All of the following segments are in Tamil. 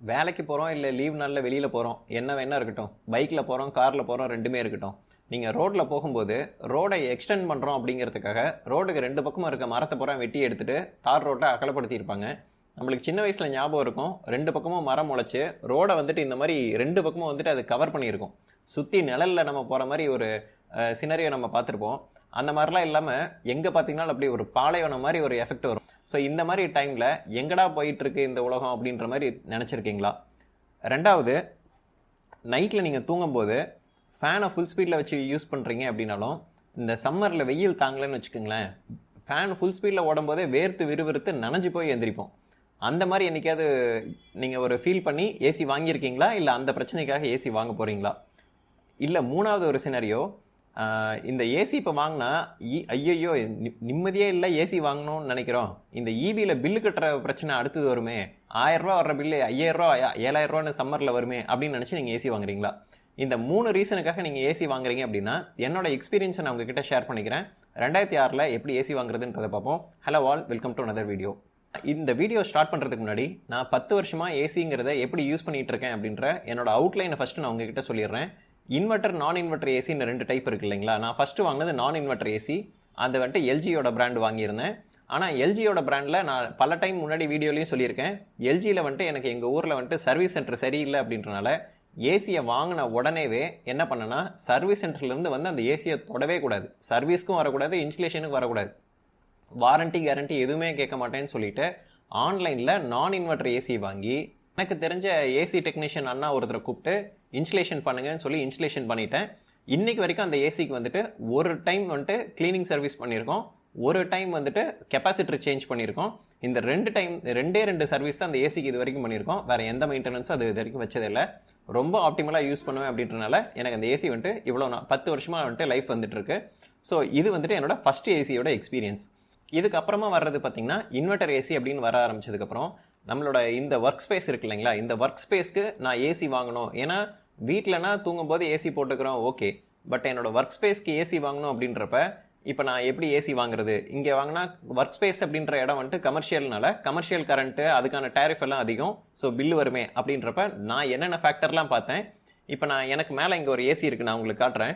வேலைக்கு போகிறோம் இல்லை லீவ் நாளில் வெளியில் போகிறோம், என்ன வேணா இருக்கட்டும், பைக்கில் போகிறோம் காரில் போகிறோம் ரெண்டுமே இருக்கட்டும், நீங்கள் ரோட்டில் போகும்போது ரோடை எக்ஸ்டெண்ட் பண்ணுறோம் அப்படிங்கிறதுக்காக ரோடுக்கு ரெண்டு பக்கமும் இருக்க மரத்தை பூரா வெட்டி எடுத்துகிட்டு தார் ரோட்டை அகலப்படுத்தியிருப்பாங்க. நம்மளுக்கு சின்ன வயசில் ஞாபகம் இருக்கும், ரெண்டு பக்கமும் மரம் முளைச்சி ரோடை வந்துட்டு இந்த மாதிரி ரெண்டு பக்கமும் வந்துட்டு அது கவர் பண்ணியிருக்கும். சுற்றி நிழலில் நம்ம போகிற மாதிரி ஒரு சினரியோ நம்ம பார்த்துருப்போம். அந்த மாதிரிலாம் இல்லாமல் எங்கே பார்த்தீங்கன்னா அப்படி ஒரு பாலைவனம் மாதிரி ஒரு எஃபெக்ட் வரும். ஸோ இந்த மாதிரி டைமில் எங்கடா போயிட்டுருக்கு இந்த உலகம் அப்படின்ற மாதிரி நினச்சிருக்கீங்களா? ரெண்டாவது, நைட்டில் நீங்கள் தூங்கும்போது ஃபேனை ஃபுல் ஸ்பீடில் வச்சு யூஸ் பண்ணுறீங்க அப்படின்னாலும் இந்த சம்மரில் வெயில் தாங்கலைன்னு வச்சுக்கோங்களேன், ஃபேன் ஃபுல் ஸ்பீடில் ஓடும்போதே வேர்த்து விறுவிறுத்து நனைஞ்சு போய் எந்திரிப்போம். அந்த மாதிரி என்றைக்காவது நீங்கள் ஒரு ஃபீல் பண்ணி ஏசி வாங்கியிருக்கீங்களா? இல்லை அந்த பிரச்சனைக்காக ஏசி வாங்க போகிறீங்களா? இல்லை மூணாவது ஒரு சினரியோ, இந்த ஏசி இப்போ வாங்கினா ஐயோ நிம்மதியே இல்லை, ஏசி வாங்கணும்னு நினைக்கிறோம், இந்த இபியில் பில்லு கட்டுற பிரச்சனை அடுத்தது வருமே, 1000 ரூபா வர்ற பில்லு 5000 ரூபா 7000 ரூபான்னு சம்மரில் வருமே அப்படின்னு நினச்சி நீங்கள் ஏசி வாங்குறீங்களா? இந்த 3 ரீசனுக்காக நீங்கள் ஏசி வாங்குறீங்க அப்படின்னா என்னோட எக்ஸ்பீரியன்ஸை நான் உங்ககிட்ட ஷேர் பண்ணிக்கிறேன். 2006 எப்படி ஏசி வாங்குறதுன்றதை பார்ப்போம். Hello all, welcome to another video. இந்த வீடியோ ஸ்டார்ட் பண்ணுறதுக்கு முன்னாடி நான் 10 வருஷமாக ஏசிங்கிறத எப்படி யூஸ் பண்ணிகிட்டு இருக்கேன் அப்படின்ற என்னோட அவுட்லைனை ஃபஸ்ட்டு நான் உங்ககிட்ட சொல்லிடுறேன். இன்வெர்டர் நான் இன்வெர்டர் ஏசின்னு 2 டைப் இருக்குது இல்லைங்களா? நான் ஃபஸ்ட்டு வாங்கினது நான் இன்வெர்டர் ஏசி. அது வந்துட்டு எல்ஜியோட பிராண்ட் வாங்கியிருந்தேன். ஆனால் எல்ஜியோட பிராண்டில் நான் பல டைம் முன்னாடி வீடியோலையும் சொல்லியிருக்கேன், எல்ஜியில் வந்துட்டு எனக்கு எங்கள் ஊரில் வந்துட்டு சர்வீஸ் சென்டர் சரியில்லை அப்படின்றனால ஏசியை வாங்கின உடனேவே என்ன பண்ணேன்னா, சர்வீஸ் சென்டர்லேருந்து வந்து அந்த ஏசியை தொடவே கூடாது, சர்வீஸ்க்கும் வரக்கூடாது, இன்ஸ்டலேஷனுக்கும் வரக்கூடாது, வாரண்ட்டி கேரண்டி எதுவுமே கேட்க மாட்டேன்னு சொல்லிட்டு ஆன்லைனில் நான் இன்வெர்டர் ஏசி வாங்கி எனக்கு தெரிஞ்ச ஏசி டெக்னீஷியன் அண்ணா ஒருத்தரை கூப்பிட்டு இன்ஸ்டலேஷன் பண்ணுங்கன்னு சொல்லி இன்ஸ்டலேஷன் பண்ணிட்டேன். இன்றைக்கி வரைக்கும் அந்த ஏசிக்கு வந்துட்டு ஒரு டைம் வந்துட்டு க்ளீனிங் சர்வீஸ் பண்ணியிருக்கோம், ஒரு டைம் வந்துட்டு கெப்பாசிட்டர் சேஞ்ச் பண்ணியிருக்கோம். இந்த 2 சர்வீஸ் தான் அந்த ஏசிக்கு இது வரைக்கும் பண்ணியிருக்கோம். வேறு எந்த மெயின்டெனன்ஸும் அது இது வரைக்கும் வச்சதில்லை. ரொம்ப ஆப்டிமலாக யூஸ் பண்ணுவேன் அப்படின்றனால எனக்கு அந்த ஏசி வந்துட்டு இவ்வளோ 10 வருஷமாக வந்துட்டு லைஃப் வந்துட்டுருக்கு. ஸோ இது வந்துட்டு என்னோட ஃபஸ்ட்டு ஏசியோட எக்ஸ்பீரியன்ஸ். இதுக்கப்புறமா வர்றது பார்த்திங்கன்னா இன்வெர்டர் ஏசி அப்படின்னு வர ஆரம்பிச்சதுக்கப்புறம் நம்மளோட இந்த ஒர்க் ஸ்பேஸ் இருக்கு இல்லைங்களா, இந்த ஒர்க் ஸ்பேஸ்க்கு நான் ஏசி வாங்கணும். ஏன்னா வீட்டிலனா தூங்கும்போது ஏசி போட்டுக்கிறோம், ஓகே, பட் என்னோடய ஒர்க் ஸ்பேஸ்க்கு ஏசி வாங்கணும் அப்படின்றப்ப இப்போ நான் எப்படி ஏசி வாங்குறது? இங்கே வாங்கினா ஒர்க் ஸ்பேஸ் அப்படின்ற இடம் வந்துட்டு கமர்ஷியல் கரண்ட்டு, அதுக்கான டேரிஃப் எல்லாம் அதிகம், ஸோ பில்லு வருமே அப்படின்றப்ப நான் என்னென்ன ஃபேக்டர்லாம் பார்த்தேன். இப்போ எனக்கு மேலே இங்கே ஒரு ஏசி இருக்குது, நான் உங்களுக்கு காட்டுறேன்.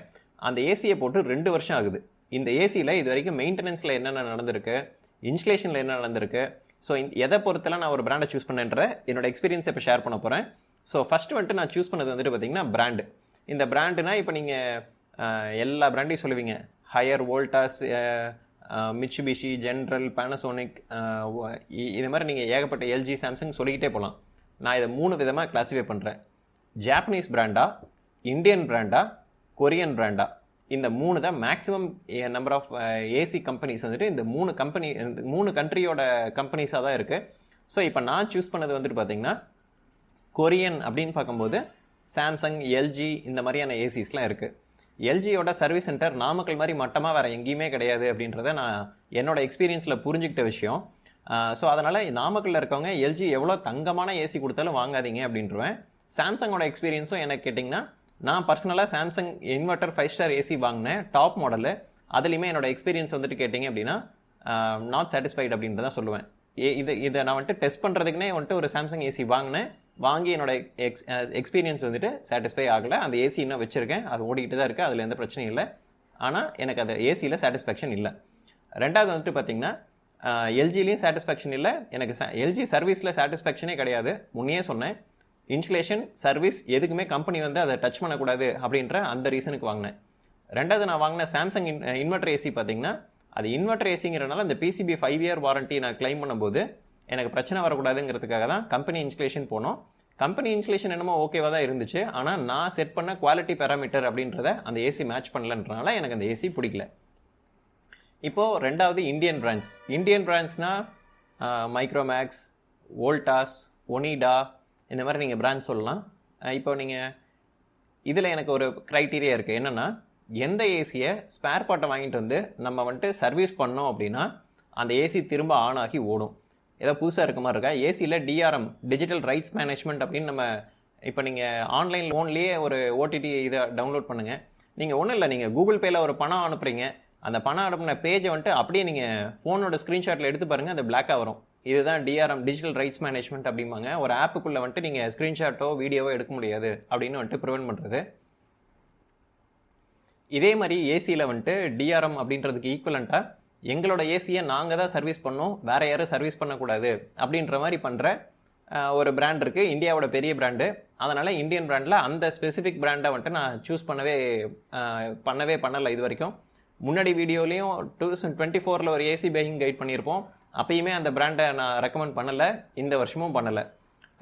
அந்த ஏசியை போட்டு 2 வருஷம் ஆகுது. இந்த ஏசியில் இது வரைக்கும் மெயின்டெனன்ஸில் என்னென்ன நடந்திருக்கு, இன்ஸ்டலேஷனில் என்ன நடந்திருக்கு, ஸோ எதை பொறுத்தெல்லாம் நான் ஒரு பிராண்டை சூஸ் பண்ணுன்ற என்னோட எக்ஸ்பீரியன்ஸை இப்போ ஷேர் பண்ண போகிறேன். ஸோ ஃபஸ்ட்டு வந்துட்டு நான் சூஸ் பண்ணது வந்துட்டு பார்த்திங்கன்னா பிராண்டு. இந்த பிராண்டுனா இப்போ நீங்கள் எல்லா பிராண்டையும் சொல்லுவீங்க, higher, Voltas, Mitsubishi, general, Panasonic, இது மாதிரி நீங்கள் ஏகப்பட்ட எல்ஜி, சாம்சங் சொல்லிக்கிட்டே போகலாம். நான் இதை 3 விதமாக கிளாஸிஃபை பண்ணுறேன். ஜாப்பனீஸ் பிராண்டா, இந்தியன் பிராண்டா, கொரியன் பிராண்டா, இந்த 3 தான் maximum number of AC companies வந்துட்டு இந்த 3 கண்ட்ரியோட கம்பெனிஸாக தான் இருக்குது. ஸோ இப்போ நான் சூஸ் பண்ணது வந்துட்டு பார்த்திங்கன்னா கொரியன் அப்படின்னு பார்க்கும்போது சாம்சங், எல்ஜி இந்த மாதிரியான ஏசிஸ்லாம் இருக்குது. எல்ஜியோட சர்வீஸ் சென்டர் நாமக்கல் மாதிரி மட்டமாக வேறு எங்கேயுமே கிடையாது அப்படின்றத நான் என்னோடய எக்ஸ்பீரியன்ஸில் புரிஞ்சுக்கிட்ட விஷயம். ஸோ அதனால் நாமக்கல்லில் இருக்கவங்க எல்ஜி எவ்வளோ தங்கமான ஏசி கொடுத்தாலும் வாங்காதீங்க அப்படின்றவேன். சாம்சங்கோட எக்ஸ்பீரியன்ஸும் எனக்கு கேட்டிங்கன்னா, நான் பர்சனலாக சாம்சங் இன்வெர்டர் 5 ஸ்டார் ஏசி வாங்கினேன், டாப் மாடலு. அதுலேயுமே என்னோட எக்ஸ்பீரியன்ஸ் வந்துட்டு கேட்டிங்க அப்படின்னா நாட் சாட்டிஸ்ஃபைட் அப்படின்றத சொல்லுவேன். இதை நான் வந்துட்டு டெஸ்ட் பண்ணுறதுக்குனே வந்துட்டு ஒரு சாம்சங் ஏசி வாங்கி என்னோட எக்ஸ்பீரியன்ஸ் வந்துட்டு சாட்டிஸ்ஃபை ஆகலை. அந்த ஏசி இன்னும் வச்சுருக்கேன், அது ஓடிக்கிட்டு தான் இருக்குது, அதில் எந்த பிரச்சனையும் இல்லை. ஆனால் எனக்கு அந்த ஏசியில் சாட்டிஸ்ஃபேக்ஷன் இல்லை. ரெண்டாவது வந்துட்டு பார்த்திங்கன்னா எல்ஜிலையும் சாட்டிஸ்ஃபேக்ஷன் இல்லை. எனக்கு எல்ஜி சர்வீஸில் சாட்டிஸ்ஃபேக்ஷனே கிடையாது. முன்னே சொன்னேன், இன்ஸ்டலேஷன், சர்வீஸ் எதுக்குமே கம்பெனி வந்து அதை டச் பண்ணக்கூடாது அப்படின்ற அந்த ரீசனுக்கு வாங்கினேன். ரெண்டாவது நான் வாங்கின சாம்சங் இன்வெர்டர் ஏசி பார்த்திங்கன்னா, அது இன்வெர்டர் ஏசிங்கிறனால அந்த பிசிபி 5 இயர் வாரண்ட்டி நான் கிளைம் பண்ணும்போது எனக்கு பிரச்சனை வரக்கூடாதுங்கிறதுக்காக தான் கம்பெனி இன்ஸ்டலேஷன் போனோம். கம்பெனி இன்ஸ்டலேஷன் என்னமோ ஓகேவாக தான் இருந்துச்சு, ஆனால் நான் செட் பண்ண குவாலிட்டி பேராமீட்டர் அப்படின்றத அந்த ஏசி மேட்ச் பண்ணலன்றனால எனக்கு அந்த ஏசி பிடிக்கல. இப்போது ரெண்டாவது இந்தியன் பிராண்ட்ஸ்னால் மைக்ரோமேக்ஸ், வோல்டாஸ், ஒனிடா, இந்த மாதிரி நீங்கள் பிராண்ட் சொல்லலாம். இப்போ நீங்கள் இதில் எனக்கு ஒரு க்ரைட்டீரியா இருக்குது, என்னென்னா எந்த ஏசியை ஸ்பேர் பார்ட்டை வாங்கிட்டு வந்து நம்ம வந்துட்டு சர்வீஸ் பண்ணோம் அப்படின்னா அந்த ஏசி திரும்ப ஆன் ஆகி ஓடும். ஏதோ புதுசாக இருக்க மாதிரி இருக்கா? ஏசியில் டிஆர்எம், டிஜிட்டல் ரைட்ஸ் மேனேஜ்மெண்ட் அப்படின்னு நம்ம இப்போ நீங்கள் ஆன்லைன் லோன்லேயே ஒரு ஓடிடி இதை டவுன்லோட் பண்ணுங்கள். நீங்கள் ஒன்றும் இல்லை, நீங்கள் கூகுள் பேயில் ஒரு பணம் அனுப்புகிறீங்க, அந்த பணம் அனுப்பின பேஜை வந்துட்டு அப்படியே நீங்கள் ஃபோனோட ஸ்க்ரீன்ஷாட்டில் எடுத்து பாருங்கள், அது பிளாக்காக வரும். இதுதான் டிஆர்எம், டிஜிட்டல் ரைட்ஸ் மேனேஜ்மெண்ட் அப்படிம்பாங்க. ஒரு ஆப்புக்குள்ளே வந்துட்டு நீங்கள் ஸ்க்ரீன்ஷாட்டோ வீடியோவோ எடுக்க முடியாது அப்படின்னு வந்துட்டு ப்ரிவென்ட் பண்ணுறது. இதே மாதிரி ஏசியில் வந்துட்டு டிஆர்எம் அப்படின்றதுக்கு ஈக்குவலண்ட்டாக எங்களோட ஏசியை நாங்கள் தான் சர்வீஸ் பண்ணோம், வேறு யாரும் சர்வீஸ் பண்ணக்கூடாது அப்படின்ற மாதிரி பண்ணுற ஒரு பிராண்ட் இருக்குது, இந்தியாவோட பெரிய பிராண்டு. அதனால் இந்தியன் பிராண்டில் அந்த ஸ்பெசிஃபிக் பிராண்டை வந்துட்டு நான் சூஸ் பண்ணலை இது வரைக்கும். முன்னாடி வீடியோலையும் 2024 ஒரு ஏசி பையிங் கைட் பண்ணியிருப்போம். அப்பயுமே அந்த பிராண்டை நான் ரெக்கமெண்ட் பண்ணலை, இந்த வருஷமும் பண்ணலை.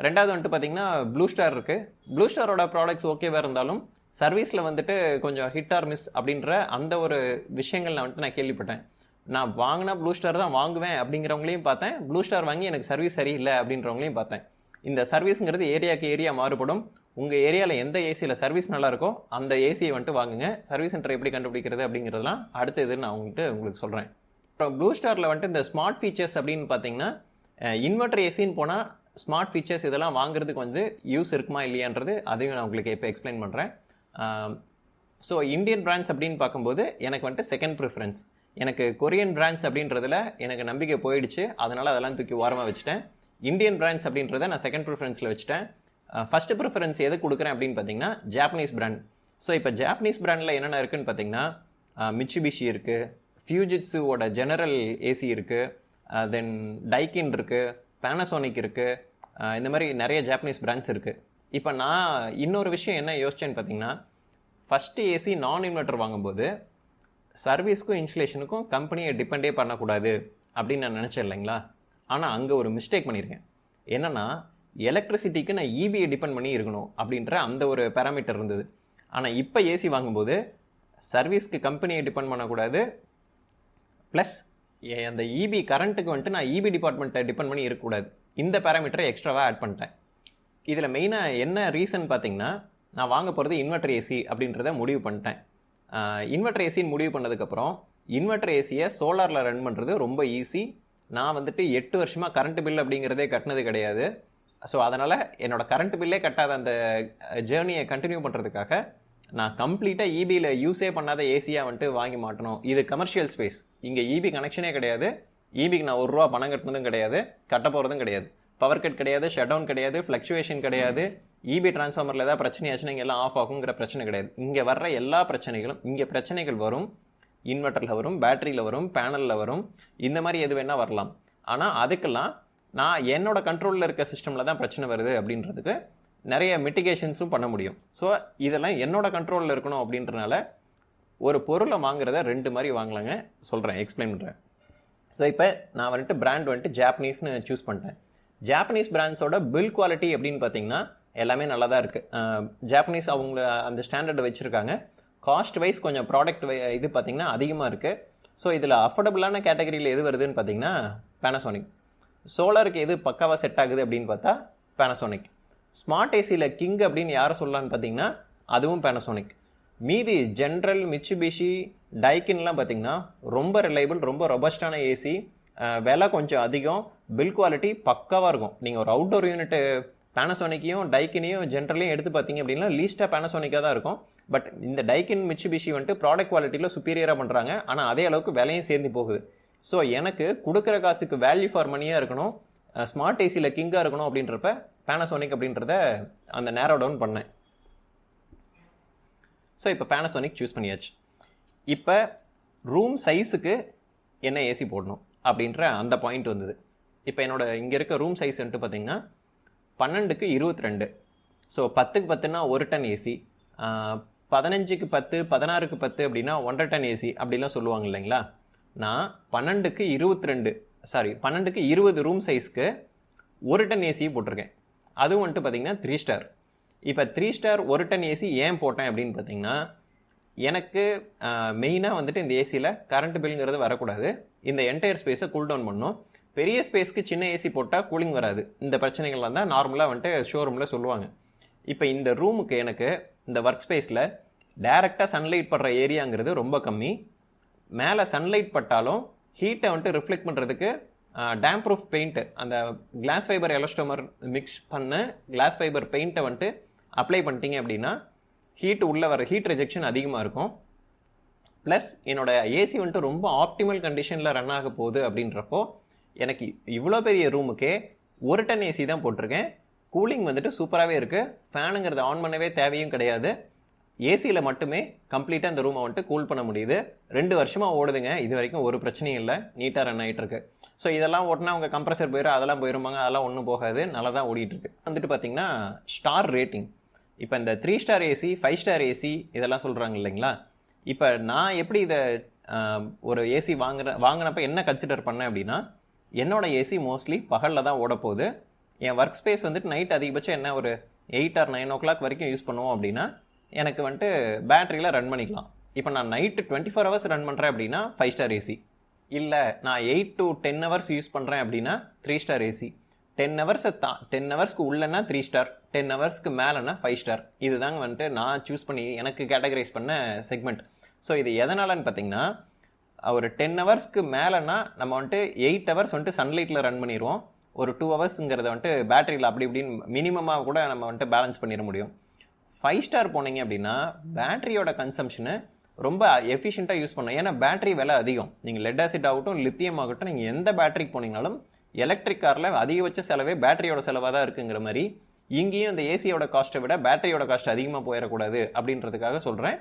ரெண்டாவது வந்துட்டு பார்த்திங்கன்னா ப்ளூ ஸ்டார் இருக்குது. ப்ளூ ஸ்டாரோட ப்ராடக்ட்ஸ் ஓகேவாக இருந்தாலும் சர்வீஸில் வந்துட்டு கொஞ்சம் ஹிட் ஆர் மிஸ் அப்படின்ற அந்த ஒரு விஷயங்கள் வந்துட்டு நான் கேள்விப்பட்டேன். நான் வாங்கினா ப்ளூ ஸ்டார் தான் வாங்குவேன் அப்படிங்கிறவங்களையும் பார்த்தேன், ப்ளூ ஸ்டார் வாங்கி எனக்கு சர்வீஸ் சரியில்லை அப்படின்றவங்களையும் பார்த்தேன். இந்த சர்வீஸுங்கிறது ஏரியாவுக்கு ஏரியா மாறுபடும். உங்கள் ஏரியாவில் எந்த ஏசியில் சர்வீஸ் நல்லா இருக்கோ அந்த ஏசியை வந்துட்டு வாங்குங்க. சர்வீஸ் சென்டர் எப்படி கண்டுபிடிக்கிறது அப்படிங்கிறதுலாம் அடுத்த இது நான் உங்களுக்கு சொல்கிறேன். அப்புறம் ப்ளூ ஸ்டாரில் வந்துட்டு இந்த ஸ்மார்ட் ஃபீச்சர்ஸ் அப்படின்னு பார்த்தீங்கன்னா இன்வெர்டர் ஏசின்னு போனால் ஸ்மார்ட் ஃபீச்சர்ஸ் இதெல்லாம் வாங்குறதுக்கு வந்து யூஸ் இருக்குமா இல்லையான்றது அதையும் நான் உங்களுக்கு இப்போ எக்ஸ்பிளைன் பண்ணுறேன். ஸோ இந்தியன் பிராண்ட்ஸ் அப்படின்னு பார்க்கும்போது எனக்கு வந்துட்டு செகண்ட் ப்ரிஃபரன்ஸ். எனக்கு கொரியன் பிராண்ட்ஸ் அப்படின்றதுல எனக்கு நம்பிக்கை போயிடுச்சு, அதனால் அதெல்லாம் தூக்கி ஓரமாக வச்சுட்டேன். இந்தியன் பிராண்ட்ஸ் அப்படின்றத நான் செகண்ட் ப்ரிஃபரன்ஸில் வச்சுட்டேன். ஃபஸ்ட்டு ப்ரிஃபரன்ஸ் எது கொடுக்குறேன் அப்படின்னு பார்த்தீங்கன்னா ஜாப்பனீஸ் பிராண்ட். ஸோ இப்போ ஜாப்பனீஸ் பிராண்டில் என்னென்ன இருக்குதுன்னு பார்த்தீங்கன்னா மிட்சுபிஷி இருக்குது, ஃபியூஜிட்ஸுவோட ஜெனரல் ஏசி இருக்குது, தென் டைக்கின் இருக்குது, பேனசோனிக் இருக்குது, இந்த மாதிரி நிறைய ஜாப்பனீஸ் பிராண்ட்ஸ் இருக்குது. இப்போ நான் இன்னொரு விஷயம் என்ன யோசிச்சேன்னு பார்த்தீங்கன்னா, ஃபஸ்ட்டு ஏசி நான் இன்வெர்ட்டர் வாங்கும்போது சர்வீஸ்க்கும் இன்ஸ்டலேஷனுக்கும் கம்பெனியை டிபெண்டே பண்ணக்கூடாது அப்படின்னு நான் நினச்சேன் இல்லைங்களா. ஆனால் அங்கே ஒரு மிஸ்டேக் பண்ணியிருக்கேன். என்னென்னா எலக்ட்ரிசிட்டிக்கு நான் இபியை டிபெண்ட் பண்ணி இருக்கணும் அப்படின்ற அந்த ஒரு பேராமீட்டர் இருந்தது. ஆனால் இப்போ ஏசி வாங்கும்போது சர்வீஸ்க்கு கம்பெனியை டிபெண்ட் பண்ணக்கூடாது, ப்ளஸ் அந்த இபி கரண்ட்டுக்கு வந்துட்டு நான் இபி டிபார்ட்மெண்ட்டை டிபெண்ட் பண்ணி இருக்கக்கூடாது. இந்த பேராமீட்டரை எக்ஸ்ட்ராவாக ஆட் பண்ணிட்டேன். இதில் மெயினாக என்ன ரீசன் பார்த்தீங்கன்னா, நான் வாங்க போகிறது இன்வெர்டர் ஏசி அப்படின்றத முடிவு பண்ணிட்டேன். இன்வெர்டர் ஏசின்னு முடிவு பண்ணதுக்கப்புறம் இன்வெர்டர் ஏசியை சோலாரில் ரன் பண்ணுறது ரொம்ப ஈஸி. நான் வந்துட்டு 8 வருஷமாக கரண்ட் பில் அப்படிங்கிறதே கட்டினது கிடையாது. ஸோ அதனால் என்னோடய கரண்ட் பில்லே கட்டாத அந்த ஜேர்னியை கண்டினியூ பண்ணுறதுக்காக நான் கம்ப்ளீட்டாக இபியில் யூஸே பண்ணாத ஏசியாக வந்துட்டு வாங்கி மாட்டணும். இது கமர்ஷியல் ஸ்பேஸ், இங்கே இபி கனெக்ஷனே கிடையாது, இபிக்கு நான் ₹1 பணம் கட்டினதும் கிடையாது, கட்ட போகிறதும் கிடையாது, பவர் கட் கிடையாது, ஷட் டவுன் கிடையாது, ஃப்ளக்சுவேஷன் கிடையாது, இபி டிரான்ஸ்ஃபார்மரில் ஏதாவது பிரச்சனையாச்சுன்னா இங்கே எல்லாம் ஆஃப் ஆகுங்கிற பிரச்சனை கிடையாது. இங்கே வர்ற எல்லா பிரச்சனைகளும் இங்கே பிரச்சனைகள் வரும், இன்வெர்ட்டரில் வரும், பேட்டரியில் வரும், பேனலில் வரும், இந்த மாதிரி எது வேணால் வரலாம். ஆனால் அதுக்கெல்லாம் நான் என்னோடய கண்ட்ரோலில் இருக்க சிஸ்டமில் தான் பிரச்சனை வருது அப்படின்றதுக்கு நிறைய மிட்டிகேஷன்ஸும் பண்ண முடியும். ஸோ இதெல்லாம் என்னோடய கண்ட்ரோலில் இருக்கணும் அப்படின்றனால ஒரு பொருளை வாங்குறத 2 மாதிரி வாங்கலாங்க. சொல்கிறேன், எக்ஸ்பிளைன் பண்ணுறேன். ஸோ இப்போ நான் வந்துட்டு பிராண்ட் வந்துட்டு ஜாப்பனீஸ்னு சூஸ் பண்ணிட்டேன். ஜாப்பனீஸ் பிராண்ட்ஸோட பில் குவாலிட்டி அப்படின்னு பார்த்தீங்கன்னா எல்லாமே நல்லா தான் இருக்குது. ஜாப்பனீஸ் அவங்க அந்த ஸ்டாண்டர்டு வச்சுருக்காங்க. காஸ்ட் வைஸ் கொஞ்சம் ப்ராடக்ட் இது பார்த்திங்கன்னா அதிகமாக இருக்குது. ஸோ இதில் அஃபோர்டபுளான கேட்டகரியில் எது வருதுன்னு பார்த்தீங்கன்னா பேனசோனிக். சோலாருக்கு எது பக்காவாக செட் ஆகுது அப்படின்னு பார்த்தா பேனசோனிக். ஸ்மார்ட் ஏசியில் கிங் அப்படின்னு யாரை சொல்லலான்னு பார்த்தீங்கன்னா அதுவும் பேனசோனிக். மீதி ஜென்ரல், மிட்சுபிஷி, டைக்கின்லாம் பார்த்திங்கன்னா ரொம்ப ரிலையபிள், ரொம்ப ரொபஸ்டான ஏசி. விலை கொஞ்சம் அதிகம், பில் குவாலிட்டி பக்காவாக இருக்கும். நீங்கள் ஒரு அவுட்டோர் யூனிட்டு பேனசோனிக்கையும் டைக்கினையும் ஜென்ரலையும் எடுத்து பார்த்தீங்க அப்படின்னா லீஸ்ட்டாக பேனசோனிக்காக தான் இருக்கும். பட் இந்த டைக்கின், மிட்சுபிஷி வந்துட்டு ப்ராடக்ட் குவாலிட்டியில் சுப்பீரியராக பண்ணுறாங்க, ஆனால் அதே அளவுக்கு விலையும் சேர்ந்து போகுது. ஸோ எனக்கு கொடுக்குற காசுக்கு வேல்யூ ஃபார் மணியாக இருக்கணும், ஸ்மார்ட் ஏசியில் கிங்காக இருக்கணும் அப்படின்றப்ப பேனசோனிக் அப்படின்றத அந்த நேரோ டவுன் பண்ணேன். ஸோ இப்போ பேனசோனிக் சூஸ் பண்ணியாச்சு. இப்போ ரூம் சைஸுக்கு என்ன ஏசி போடணும் அப்படின்ற அந்த பாயிண்ட் வந்தது. இப்போ இங்கே இருக்க ரூம் சைஸ் வந்துட்டு பார்த்திங்கன்னா 12க்கு 22. ஸோ 10க்கு 10னா 1 டன் ஏசி, 15க்கு 10, 16க்கு 10 அப்படின்னா 1.5 டன் ஏசி அப்படிலாம் சொல்லுவாங்க இல்லைங்களா. நான் 12க்கு 20 ரூம் சைஸ்க்கு 1 டன் ஏசி போட்டிருக்கேன். அதுவும் வந்துட்டு பார்த்திங்கன்னா 3 ஸ்டார். இப்போ 3 ஸ்டார் 1 டன் ஏசி ஏன் போட்டேன் அப்படின்னு பார்த்திங்கன்னா, எனக்கு மெயினாக வந்துட்டு இந்த ஏசியில் கரண்ட் பில்ங்கிறது வரக்கூடாது, இந்த என்டையர் ஸ்பேஸை கூல் டவுன் பண்ணணும். பெரிய ஸ்பேஸ்க்கு சின்ன ஏசி போட்டால் கூலிங் வராது. இந்த பிரச்சனைகள்லாம் தான் நார்மலாக வந்துட்டு ஷோரூமில் சொல்லுவாங்க. இப்போ இந்த ரூமுக்கு எனக்கு இந்த ஒர்க் ஸ்பேஸில் டைரெக்டாக சன்லைட் படுற ஏரியாங்கிறது ரொம்ப கம்மி. மேலே சன்லைட் பட்டாலும் ஹீட்டை வந்துட்டு ரிஃப்ளெக்ட் பண்ணுறதுக்கு டேம்ப் ப்ரூஃப் பெயிண்ட்டு, அந்த கிளாஸ் ஃபைபர் எலஸ்டோமர் மிக்ஸ் பண்ண கிளாஸ் ஃபைபர் பெயிண்ட்டை வந்துட்டு அப்ளை பண்ணிட்டீங்க அப்படின்னா ஹீட் உள்ளே வர ஹீட் ரிஜெக்ஷன் அதிகமாக இருக்கும். ப்ளஸ் என்னோடய ஏசி வந்துட்டு ரொம்ப ஆப்டிமல் கண்டிஷனில் ரன் ஆக போகுது அப்படின்றப்போ எனக்கு இவ்வளோ பெரிய ரூமுக்கே 1 டன் ஏசி தான் போட்டிருக்கேன். கூலிங் வந்துட்டு சூப்பராகவே இருக்குது. ஃபேனுங்கிறது ஆன் பண்ணவே தேவையும் கிடையாது. ஏசியில் மட்டுமே கம்ப்ளீட்டாக இந்த ரூமை வந்துட்டு கூல் பண்ண முடியுது. 2 வருஷமாக ஓடுதுங்க. இது வரைக்கும் ஒரு பிரச்சனையும் இல்லை, நீட்டாக ரன் ஆகிட்டு இருக்கு. ஸோ இதெல்லாம் ஓட்டினா உங்கள் கம்ப்ரஸர் போயிடும், அதெல்லாம் போயிருப்பாங்க, அதெல்லாம் ஒன்றும் போகாது, நல்லா தான் ஓடிட்டுருக்கு. வந்துட்டு பார்த்தீங்கன்னா ஸ்டார் ரேட்டிங். இப்போ இந்த 3 ஸ்டார் ஏசி 5 ஸ்டார் ஏசி இதெல்லாம் சொல்கிறாங்க இல்லைங்களா. இப்போ நான் எப்படி இதை ஒரு ஏசி வாங்கினப்ப என்ன கன்சிடர் பண்ணேன் அப்படின்னா, என்னோட ஏசி மோஸ்ட்லி பகலில் தான் ஓட போகுது. என் ஒர்க் ஸ்பேஸ் வந்துட்டு நைட் அதிகபட்சம் என்ன ஒரு 8 or 9 o'clock வரைக்கும் யூஸ் பண்ணுவோம் அப்படின்னா எனக்கு வந்துட்டு பேட்டரியில் ரன் பண்ணிக்கலாம். இப்போ நான் நைட்டு 24 hours ரன் பண்ணுறேன் அப்படின்னா 5 ஸ்டார் ஏசி. இல்லை நான் 8 to 10 hours யூஸ் பண்ணுறேன் அப்படின்னா 3 ஸ்டார் ஏசி. 10 hours 10 ஹவர்ஸ்க்கு உள்ளனா 3 ஸ்டார், 10 ஹவர்ஸ்க்கு மேலேனா 5 ஸ்டார். இதுதாங்க வந்துட்டு நான் சூஸ் பண்ணி எனக்கு கேட்டகரைஸ் பண்ண செக்மெண்ட். ஸோ இது எதனாலன்னு பார்த்தீங்கன்னா, ஒரு 10 ஹவர்ஸ்க்கு மேலேனா நம்ம வந்துட்டு 8 hours வந்துட்டு சன்லைட்டில் ரன் பண்ணிடுவோம். ஒரு 2 ஹவர்ஸுங்கிறத வந்துட்டு பேட்டரியில் அப்படி இப்படின்னு மினிமமாக கூட நம்ம வந்துட்டு பேலன்ஸ் பண்ணிட முடியும். 5 ஸ்டார் போனீங்க அப்படின்னா பேட்டரியோட கன்சம்ஷனு ரொம்ப எஃபிஷியண்ட்டாக யூஸ் பண்ணணும். ஏன்னா பேட்டரி விலை அதிகம். நீங்கள் லெட் ஆசிட் ஆகட்டும் லித்தியம் ஆகட்டும், நீங்கள் எந்த பேட்டரிக்கு போனீங்கனாலும் எலக்ட்ரிக் காரில் அதிகபட்ச செலவே பேட்டரியோட செலவாக தான் இருக்குங்கிற மாதிரி இங்கேயும் இந்த ஏசியோட காஸ்ட்டை விட பேட்டரியோட காஸ்ட் அதிகமாக போயிடக்கூடாது அப்படின்றதுக்காக சொல்கிறேன்.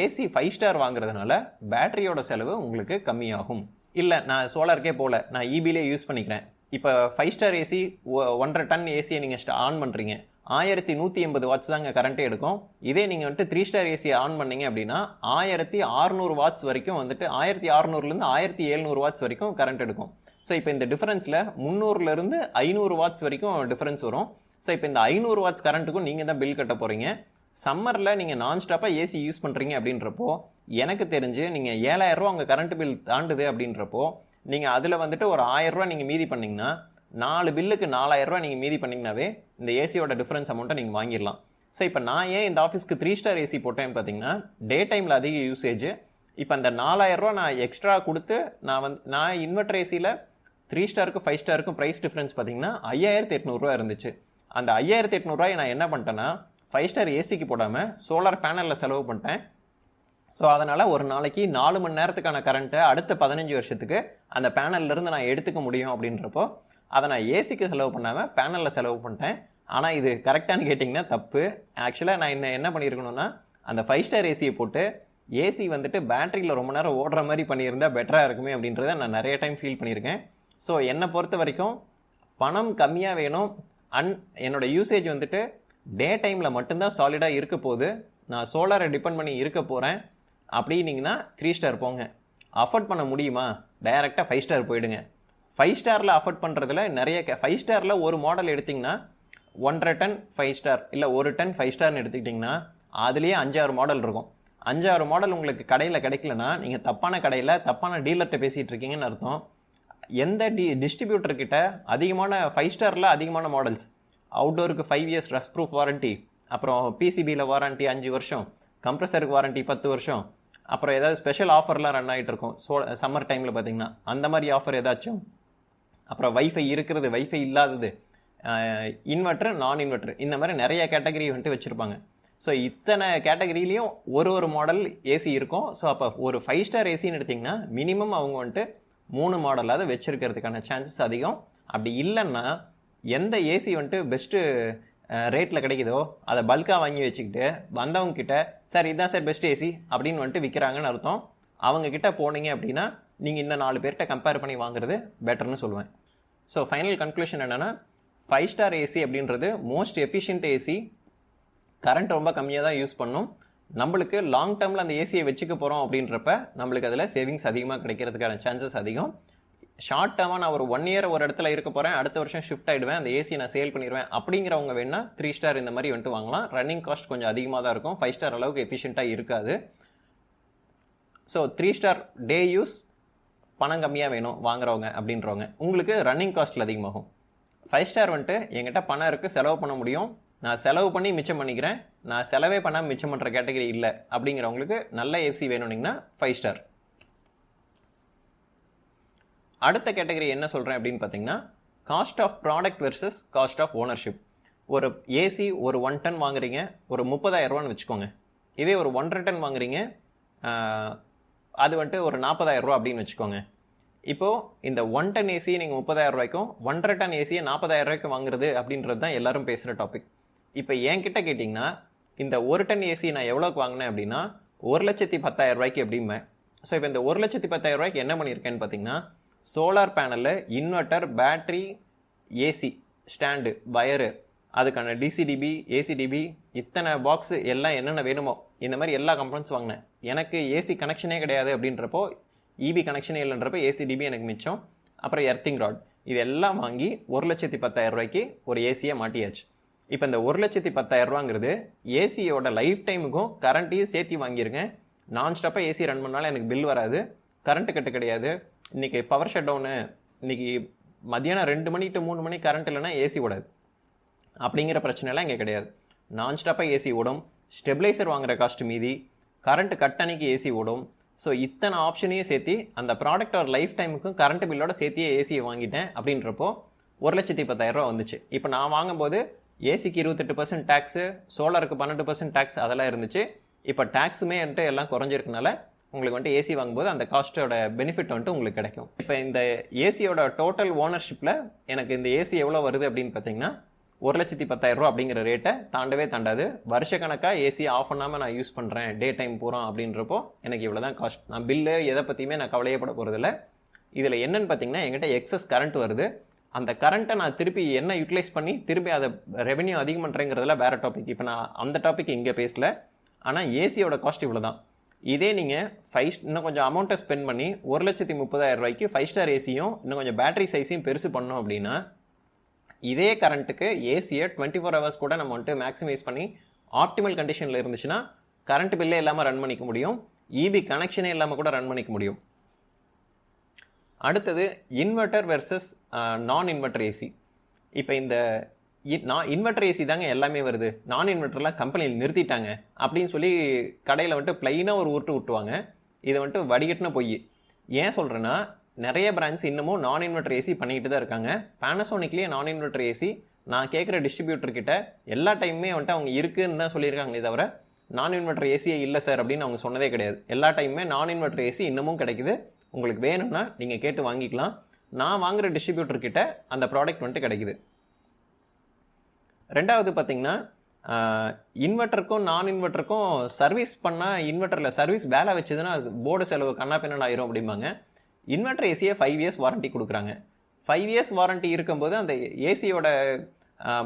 ஏசி 5 ஸ்டார் வாங்குறதுனால பேட்டரியோட செலவு உங்களுக்கு கம்மியாகும். இல்லை நான் சோலாருக்கே போகல, நான் இபிலே யூஸ் பண்ணிக்கிறேன். இப்போ 5 ஸ்டார் ஏசி 1.5 டன் ஏசியை நீங்கள் ஆன் பண்ணுறீங்க, 1180 வாட்ஸ் தாங்க கரண்ட்டே எடுக்கும். இதே நீங்கள் வந்துட்டு 3 ஸ்டார் ஏசியை ஆன் பண்ணீங்க அப்படின்னா 1600 வாட்ஸ் வரைக்கும் வந்துட்டு 1600லேருந்து 1700 வாட்ஸ் வரைக்கும் கரண்ட் எடுக்கும். ஸோ இப்போ இந்த டிஃபரன்ஸில் 300லேருந்து 500 வாட்ஸ் வரைக்கும் டிஃபரன்ஸ் வரும். ஸோ இப்போ இந்த 500 வாட்ஸ் கரண்ட்டுக்கும் நீங்கள் தான் பில் கட்ட போகிறீங்க. சம்மரில் நீங்கள் நான் ஸ்டாப்பாக ஏசி யூஸ் பண்ணுறீங்க அப்படின்றப்போ எனக்கு தெரிஞ்சு நீங்கள் 7000 ரூபா உங்கள் கரண்ட் பில் தாண்டுது அப்படின்றப்போ நீங்கள் அதில் வந்துட்டு ஒரு 1000 ரூபா நீங்கள் மீதி பண்ணிங்கன்னா 4 பில்லுக்கு 4000 ரூபா நீங்கள் மீதி பண்ணிங்கனாவே இந்த ஏசியோட டிஃபரன்ஸ் அமௌண்ட்டை நீங்கள் வாங்கிடலாம். ஸோ இப்போ நான் ஏன் இந்த ஆஃபீஸ்க்கு 3 ஸ்டார் ஏசி போட்டேன்னு பார்த்தீங்கன்னா, டே டைமில் அதிக யூசேஜ். இப்போ அந்த 4000 ரூபா நான் எக்ஸ்ட்ரா கொடுத்து நான் இன்வெர்டர் ஏசியில் 3 ஸ்டாருக்கு 5 ஸ்டாருக்கும் ப்ரைஸ் டிஃப்ரென்ஸ் பார்த்தீங்கன்னா 5800 ரூபா இருந்துச்சு. அந்த 5800 ரூபாயை நான் என்ன பண்ணிட்டேன்னா 5 ஸ்டார் ஏசிக்கு போடாமல் சோலார் பேனலில் செலவு பண்ணிட்டேன். ஸோ அதனால் ஒரு நாளைக்கு 4 மணி நேரத்துக்கான கரண்ட்டை அடுத்த 15 வருஷத்துக்கு அந்த பேனல்லேருந்து நான் எடுத்துக்க முடியும் அப்படின்றப்போ அதை நான் ஏசிக்கு செலவு பண்ணாமல் பேனலில் செலவு பண்ணிட்டேன். ஆனால் இது கரெக்டானு கேட்டிங்கன்னா தப்பு. ஆக்சுவலாக நான் என்ன பண்ணியிருக்கணும்னா அந்த 5 ஸ்டார் ஏசியை போட்டு ஏசி வந்துட்டு பேட்டரியில் ரொம்ப நேரம் ஓடுற மாதிரி பண்ணியிருந்தால் பெட்டராக இருக்குமே அப்படின்றத நான் நிறைய டைம் ஃபீல் பண்ணியிருக்கேன். ஸோ என்னை பொறுத்த வரைக்கும் பணம் கம்மியாக வேணும், என்னோடய யூசேஜ் வந்துட்டு டே டைமில் மட்டும்தான் சாலிடாக இருக்க போகுது, நான் சோலாரை டிபெண்ட் பண்ணி இருக்க போகிறேன் அப்படின்னீங்கன்னா 3 ஸ்டார் போங்க. அஃபோர்ட் பண்ண முடியுமா, டைரெக்டாக 5 ஸ்டார் போயிடுங்க. 5 ஸ்டாரில் அஃபோர்ட் பண்ணுறதுல நிறைய 5 ஸ்டாரில் ஒரு மாடல் எடுத்திங்கன்னா 1.5 டன் 5 ஸ்டார் இல்லை 1 டன் 5 ஸ்டார்னு எடுத்துக்கிட்டிங்கன்னா அதுலேயே 5-6 மாடல் இருக்கும். 5-6 மாடல் உங்களுக்கு கடையில் கிடைக்கலனா நீங்கள் தப்பான கடையில் தப்பான டீலர்கிட்ட பேசிகிட்டு இருக்கீங்கன்னு அர்த்தம். எந்த டிஸ்ட்ரிபியூட்டர்கிட்ட அதிகமான 5 ஸ்டாரில் அதிகமான மாடல்ஸ், அவுட்டோருக்கு 5 years ரஸ்ட் ப்ரூஃப் வாரண்ட்டி, அப்புறம் பிசிபியில் வாரண்ட்டி 5 வருஷம், கம்ப்ரஸருக்கு வாரண்ட்டி 10 வருஷம், அப்புறம் ஏதாவது ஸ்பெஷல் ஆஃபர்லாம் ரன் ஆகிட்டு இருக்கும் சம்மர் டைமில் பார்த்தீங்கன்னா அந்த மாதிரி ஆஃபர் ஏதாச்சும், அப்புறம் வைஃபை இருக்கிறது வைஃபை இல்லாதது, இன்வெர்ட்ரு நான் இன்வெர்ட்ரு, இந்த மாதிரி நிறைய கேட்டகரி வந்துட்டு வச்சுருப்பாங்க. ஸோ இத்தனை கேட்டகரியிலையும் ஒரு மாடல் ஏசி இருக்கும். ஸோ அப்போ ஒரு 5 ஸ்டார் ஏசின்னு எடுத்திங்கன்னா மினிமம் அவங்க வந்துட்டு 3 மாடலாவது வச்சுருக்கிறதுக்கான சான்சஸ் அதிகம். அப்படி இல்லைன்னா எந்த ஏசி வந்துட்டு பெஸ்ட்டு ரேட்டில் கிடைக்குதோ அதை பல்காக வாங்கி வச்சுக்கிட்டு வந்தவங்கக்கிட்ட சார் இதுதான் சார் பெஸ்ட் ஏசி அப்படின்னு வந்துட்டு விற்கிறாங்கன்னு அர்த்தம். அவங்கக்கிட்ட போனீங்க அப்படின்னா நீங்கள் இன்னும் 4 பேர்கிட்ட கம்பேர் பண்ணி வாங்குறது பெட்டர்னு சொல்லுவேன். ஸோ ஃபைனல் கன்க்ளூஷன் என்னென்னா 5 ஸ்டார் ஏசி அப்படின்றது மோஸ்ட் எஃபிஷியன்ட் ஏசி. கரண்ட் ரொம்ப கம்மியாக தான் யூஸ் பண்ணும். நம்மளுக்கு லாங் டேர்மில் அந்த ஏசியை வச்சுக்க போகிறோம் அப்படின்றப்ப நம்மளுக்கு அதில் சேவிங்ஸ் அதிகமாக கிடைக்கிறதுக்கான சான்சஸ் அதிகம். ஷார்ட் டேர்மாக நான் ஒரு 1 year ஒரு இடத்துல இருக்க போகிறேன், அடுத்த வருஷம் ஷிஃப்ட் ஆகிடுவேன், அந்த ஏசி நான் சேல் பண்ணிடுவேன் அப்படிங்கிறவங்க வேணால் 3 ஸ்டார் இந்த மாதிரி வந்துட்டு வாங்கலாம். ரன்னிங் காஸ்ட் கொஞ்சம் அதிகமாக தான் இருக்கும், 5 ஸ்டார் அளவுக்கு எஃபிஷியண்ட்டாக இருக்காது. ஸோ 3 ஸ்டார் டே யூஸ் பணம் கம்மியாக வேணும் வாங்குறவங்க அப்படின்றவங்க உங்களுக்கு ரன்னிங் காஸ்ட்டில் அதிகமாகும். 5 ஸ்டார் வந்துட்டு என்கிட்ட பணம் இருக்குது செலவு பண்ண முடியும், நான் செலவு பண்ணி மிச்சம் பண்ணிக்கிறேன், நான் செலவே பண்ணாமல் மிச்சம் பண்ணுற கேட்டகரி இல்லை அப்படிங்கிறவங்களுக்கு நல்ல ஏசி வேணும்னிங்கன்னா 5 ஸ்டார். அடுத்த கேட்டகரி என்ன சொல்கிறேன் அப்படின்னு பார்த்தீங்கன்னா cost of product versus cost of ownership. ஒரு ஏசி ஒரு 1 டன் வாங்குறீங்க, ஒரு 30,000 ரூபான்னு வச்சுக்கோங்க. இதே ஒரு 1.5 டன் வாங்குறீங்க, அது வந்துட்டு ஒரு 40,000 ரூபா அப்படின்னு வச்சுக்கோங்க. இப்போது இந்த 1 டன் ஏசி நீங்கள் 30,000 ரூபாய்க்கும் 1.5 டன் ஏசியை 40,000 ரூபாய்க்கு வாங்குறது அப்படின்றது தான் எல்லாரும் பேசுகிற டாபிக். இப்போ என்கிட்ட கேட்டிங்கன்னா இந்த 1 டன் ஏசி நான் எவ்வளோக்கு வாங்கினேன் அப்படின்னா 1,10,000 ரூபாய்க்கு எப்படிம்பேன். ஸோ இப்போ இந்த 1,10,000 ரூபாய்க்கு என்ன பண்ணியிருக்கேன்னு பார்த்தீங்கன்னா சோலார் பேனலில் inverter, battery, AC stand, wire, அதுக்கான டிசிடிபி, ஏசிடிபி, இத்தனை பாக்ஸு எல்லாம் என்னென்ன வேணுமோ இந்த மாதிரி எல்லா கம்பெனிஸ் வாங்கினேன். எனக்கு ஏசி கனெக்ஷனே கிடையாது அப்படின்றப்போ, இபி கனெக்ஷனே இல்லைன்றப்போ ஏசிடிபி எனக்கு மிச்சம். அப்புறம் எர்த்திங் ராட், இது எல்லாம் வாங்கி 1,10,000 ரூபாய்க்கு ஒரு ஏசியை மாட்டியாச்சு. இப்போ இந்த 1,10,000 ரூபாங்கிறது ஏசியோட லைஃப் டைமுக்கும் கரண்ட்டையும் சேர்த்து வாங்கியிருக்கேன். நான் ஸ்டாப்பாக ஏசி ரன் பண்ணாலும் எனக்கு பில் வராது, கரண்ட்டு கட்டு கிடையாது. இன்றைக்கி பவர் ஷட் டவுனு, இன்றைக்கி மதியானம் 2 மணி to 3 மணி கரண்ட் இல்லைனா ஏசி ஓடாது. அப்படிங்கிற பிரச்சனைலாம் இங்கே கிடையாது. நான் ஸ்டாப்பாக ஏசி ஓடும், ஸ்டெபிளைசர் வாங்குகிற காஸ்ட் மீதி, கரண்ட் கட் அன்னைக்கு ஏசி ஓடும். ஸோ இத்தனை ஆப்ஷனையும் சேர்த்து அந்த ப்ராடக்டோட லைஃப் டைமுக்கும் கரண்ட் பில்லோட சேர்த்தியே ஏசியை வாங்கிட்டேன். அப்படின்றப்போ 1,10,000 ரூபா வந்துச்சு. இப்போ நான் வாங்கும்போது ஏசிக்கு 28% டேக்ஸு, சோலாருக்கு 12% டேக்ஸ் அதெல்லாம் இருந்துச்சு. இப்போ டேக்ஸுமே வந்துட்டு எல்லாம் குறைஞ்சிருக்கனால உங்களுக்கு வந்துட்டு ஏசி வாங்கும்போது அந்த காஸ்ட்டோட பெனிஃபிட் வந்துட்டு உங்களுக்கு கிடைக்கும். இப்போ இந்த ஏசியோட டோட்டல் ஓனர்ஷிப்பில் எனக்கு இந்த ஏசி எவ்வளோ வருது அப்படின்னு பார்த்தீங்கன்னா 1,10,000 ரூபா அப்படிங்கிற ரேட்டை தாண்டவே தாண்டாது. வருஷக்கணக்காக ஏசி ஆஃப் பண்ணாமல் நான் யூஸ் பண்ணுறேன், டே டைம் போகிறோம் அப்படின்றப்போ எனக்கு இவ்வளோ தான் காஸ்ட். நான் பில்லு எதை பற்றியுமே நான் கவலையப்பட போகிறதில்ல. இதில் என்னென்னு பார்த்தீங்கன்னா என்கிட்ட எக்ஸஸ் கரண்ட் வருது. அந்த கரண்ட்டை நான் திருப்பி என்ன யூட்டிலைஸ் பண்ணி திருப்பி அதை ரெவென்யூ அதிகம் பண்ணுறேங்கிறதுல வேறு டாபிக். இப்போ நான் அந்த டாபிக் இங்கே பேசல. ஆனால் ஏசியோட காஸ்ட் இவ்வளோ தான். இதே நீங்கள் இன்னும் கொஞ்சம் அமௌண்ட்டை ஸ்பெண்ட் பண்ணி 1,30,000 ரூபாய்க்கு 5 ஸ்டார் ஏசியும் இன்னும் கொஞ்சம் பேட்டரி சைஸையும் பெருசு பண்ணோம் அப்படின்னா இதே கரண்ட்டுக்கு ஏசியை 24 ஹவர்ஸ் கூட நம்ம வந்துட்டு மேக்ஸிமைஸ் பண்ணி ஆப்டிமல் கண்டிஷனில் இருந்துச்சுன்னா கரண்ட் பில்லே இல்லாமல் ரன் பண்ணிக்க முடியும், இபி கனெக்ஷனே இல்லாமல் கூட ரன் பண்ணிக்க முடியும். அடுத்தது இன்வெர்ட்டர் வெர்சஸ் நான் இன்வெர்ட்டர் ஏசி. இப்போ இந்த இன்வெர்ட்டர் ஏசி தாங்க எல்லாமே வருது, நான் இன்வெர்ட்டர்லாம் கம்பெனியில் நிறுத்திட்டாங்க அப்படின்னு சொல்லி கடையில் வந்துட்டு ப்ளைனாக ஒரு உருட்டு விட்டுவாங்க. இதை வந்துட்டு வடிகட்டின பொய். ஏன் சொல்கிறேன்னா நிறைய பிராண்ட்ஸ் இன்னமும் நான் இன்வெர்ட்டர் ஏசி பண்ணிக்கிட்டு தான் இருக்காங்க. பேனசோனிக்லேயே நான் இன்வெர்ட்டர் ஏசி நான் கேட்குற டிஸ்ட்ரிபியூட்டர்கிட்ட எல்லா டைமுமே வந்துட்டு அவங்க இருக்குதுன்னு தான் சொல்லியிருக்காங்களே தவிர நான் இன்வெர்ட்டர் ஏசியே இல்லை சார் அப்படின்னு அவங்க சொன்னதே கிடையாது. எல்லா டைமுமே நான் இன்வெர்ட்டர் ஏசி இன்னமும் கிடைக்குது. உங்களுக்கு வேணும்னா நீங்கள் கேட்டு வாங்கிக்கலாம். நான் வாங்குகிற டிஸ்ட்ரிபியூட்டர்கிட்ட அந்த ப்ராடக்ட் வந்துட்டு கிடைக்குது. ரெண்டாவது பார்த்திங்கன்னா இன்வெர்ட்டருக்கும் நான் இன்வெர்ட்டருக்கும் சர்வீஸ் பண்ணால் இன்வெர்ட்டரில் சர்வீஸ் வேலை வச்சதுன்னா போர்டு செலவு கண்ணா பின்னாடி ஆயிரும் அப்படிம்பாங்க. இன்வெர்ட்டர் ஏசியை 5 இயர்ஸ் வாரண்ட்டி கொடுக்குறாங்க. 5 இயர்ஸ் வாரண்ட்டி இருக்கும்போது அந்த ஏசியோட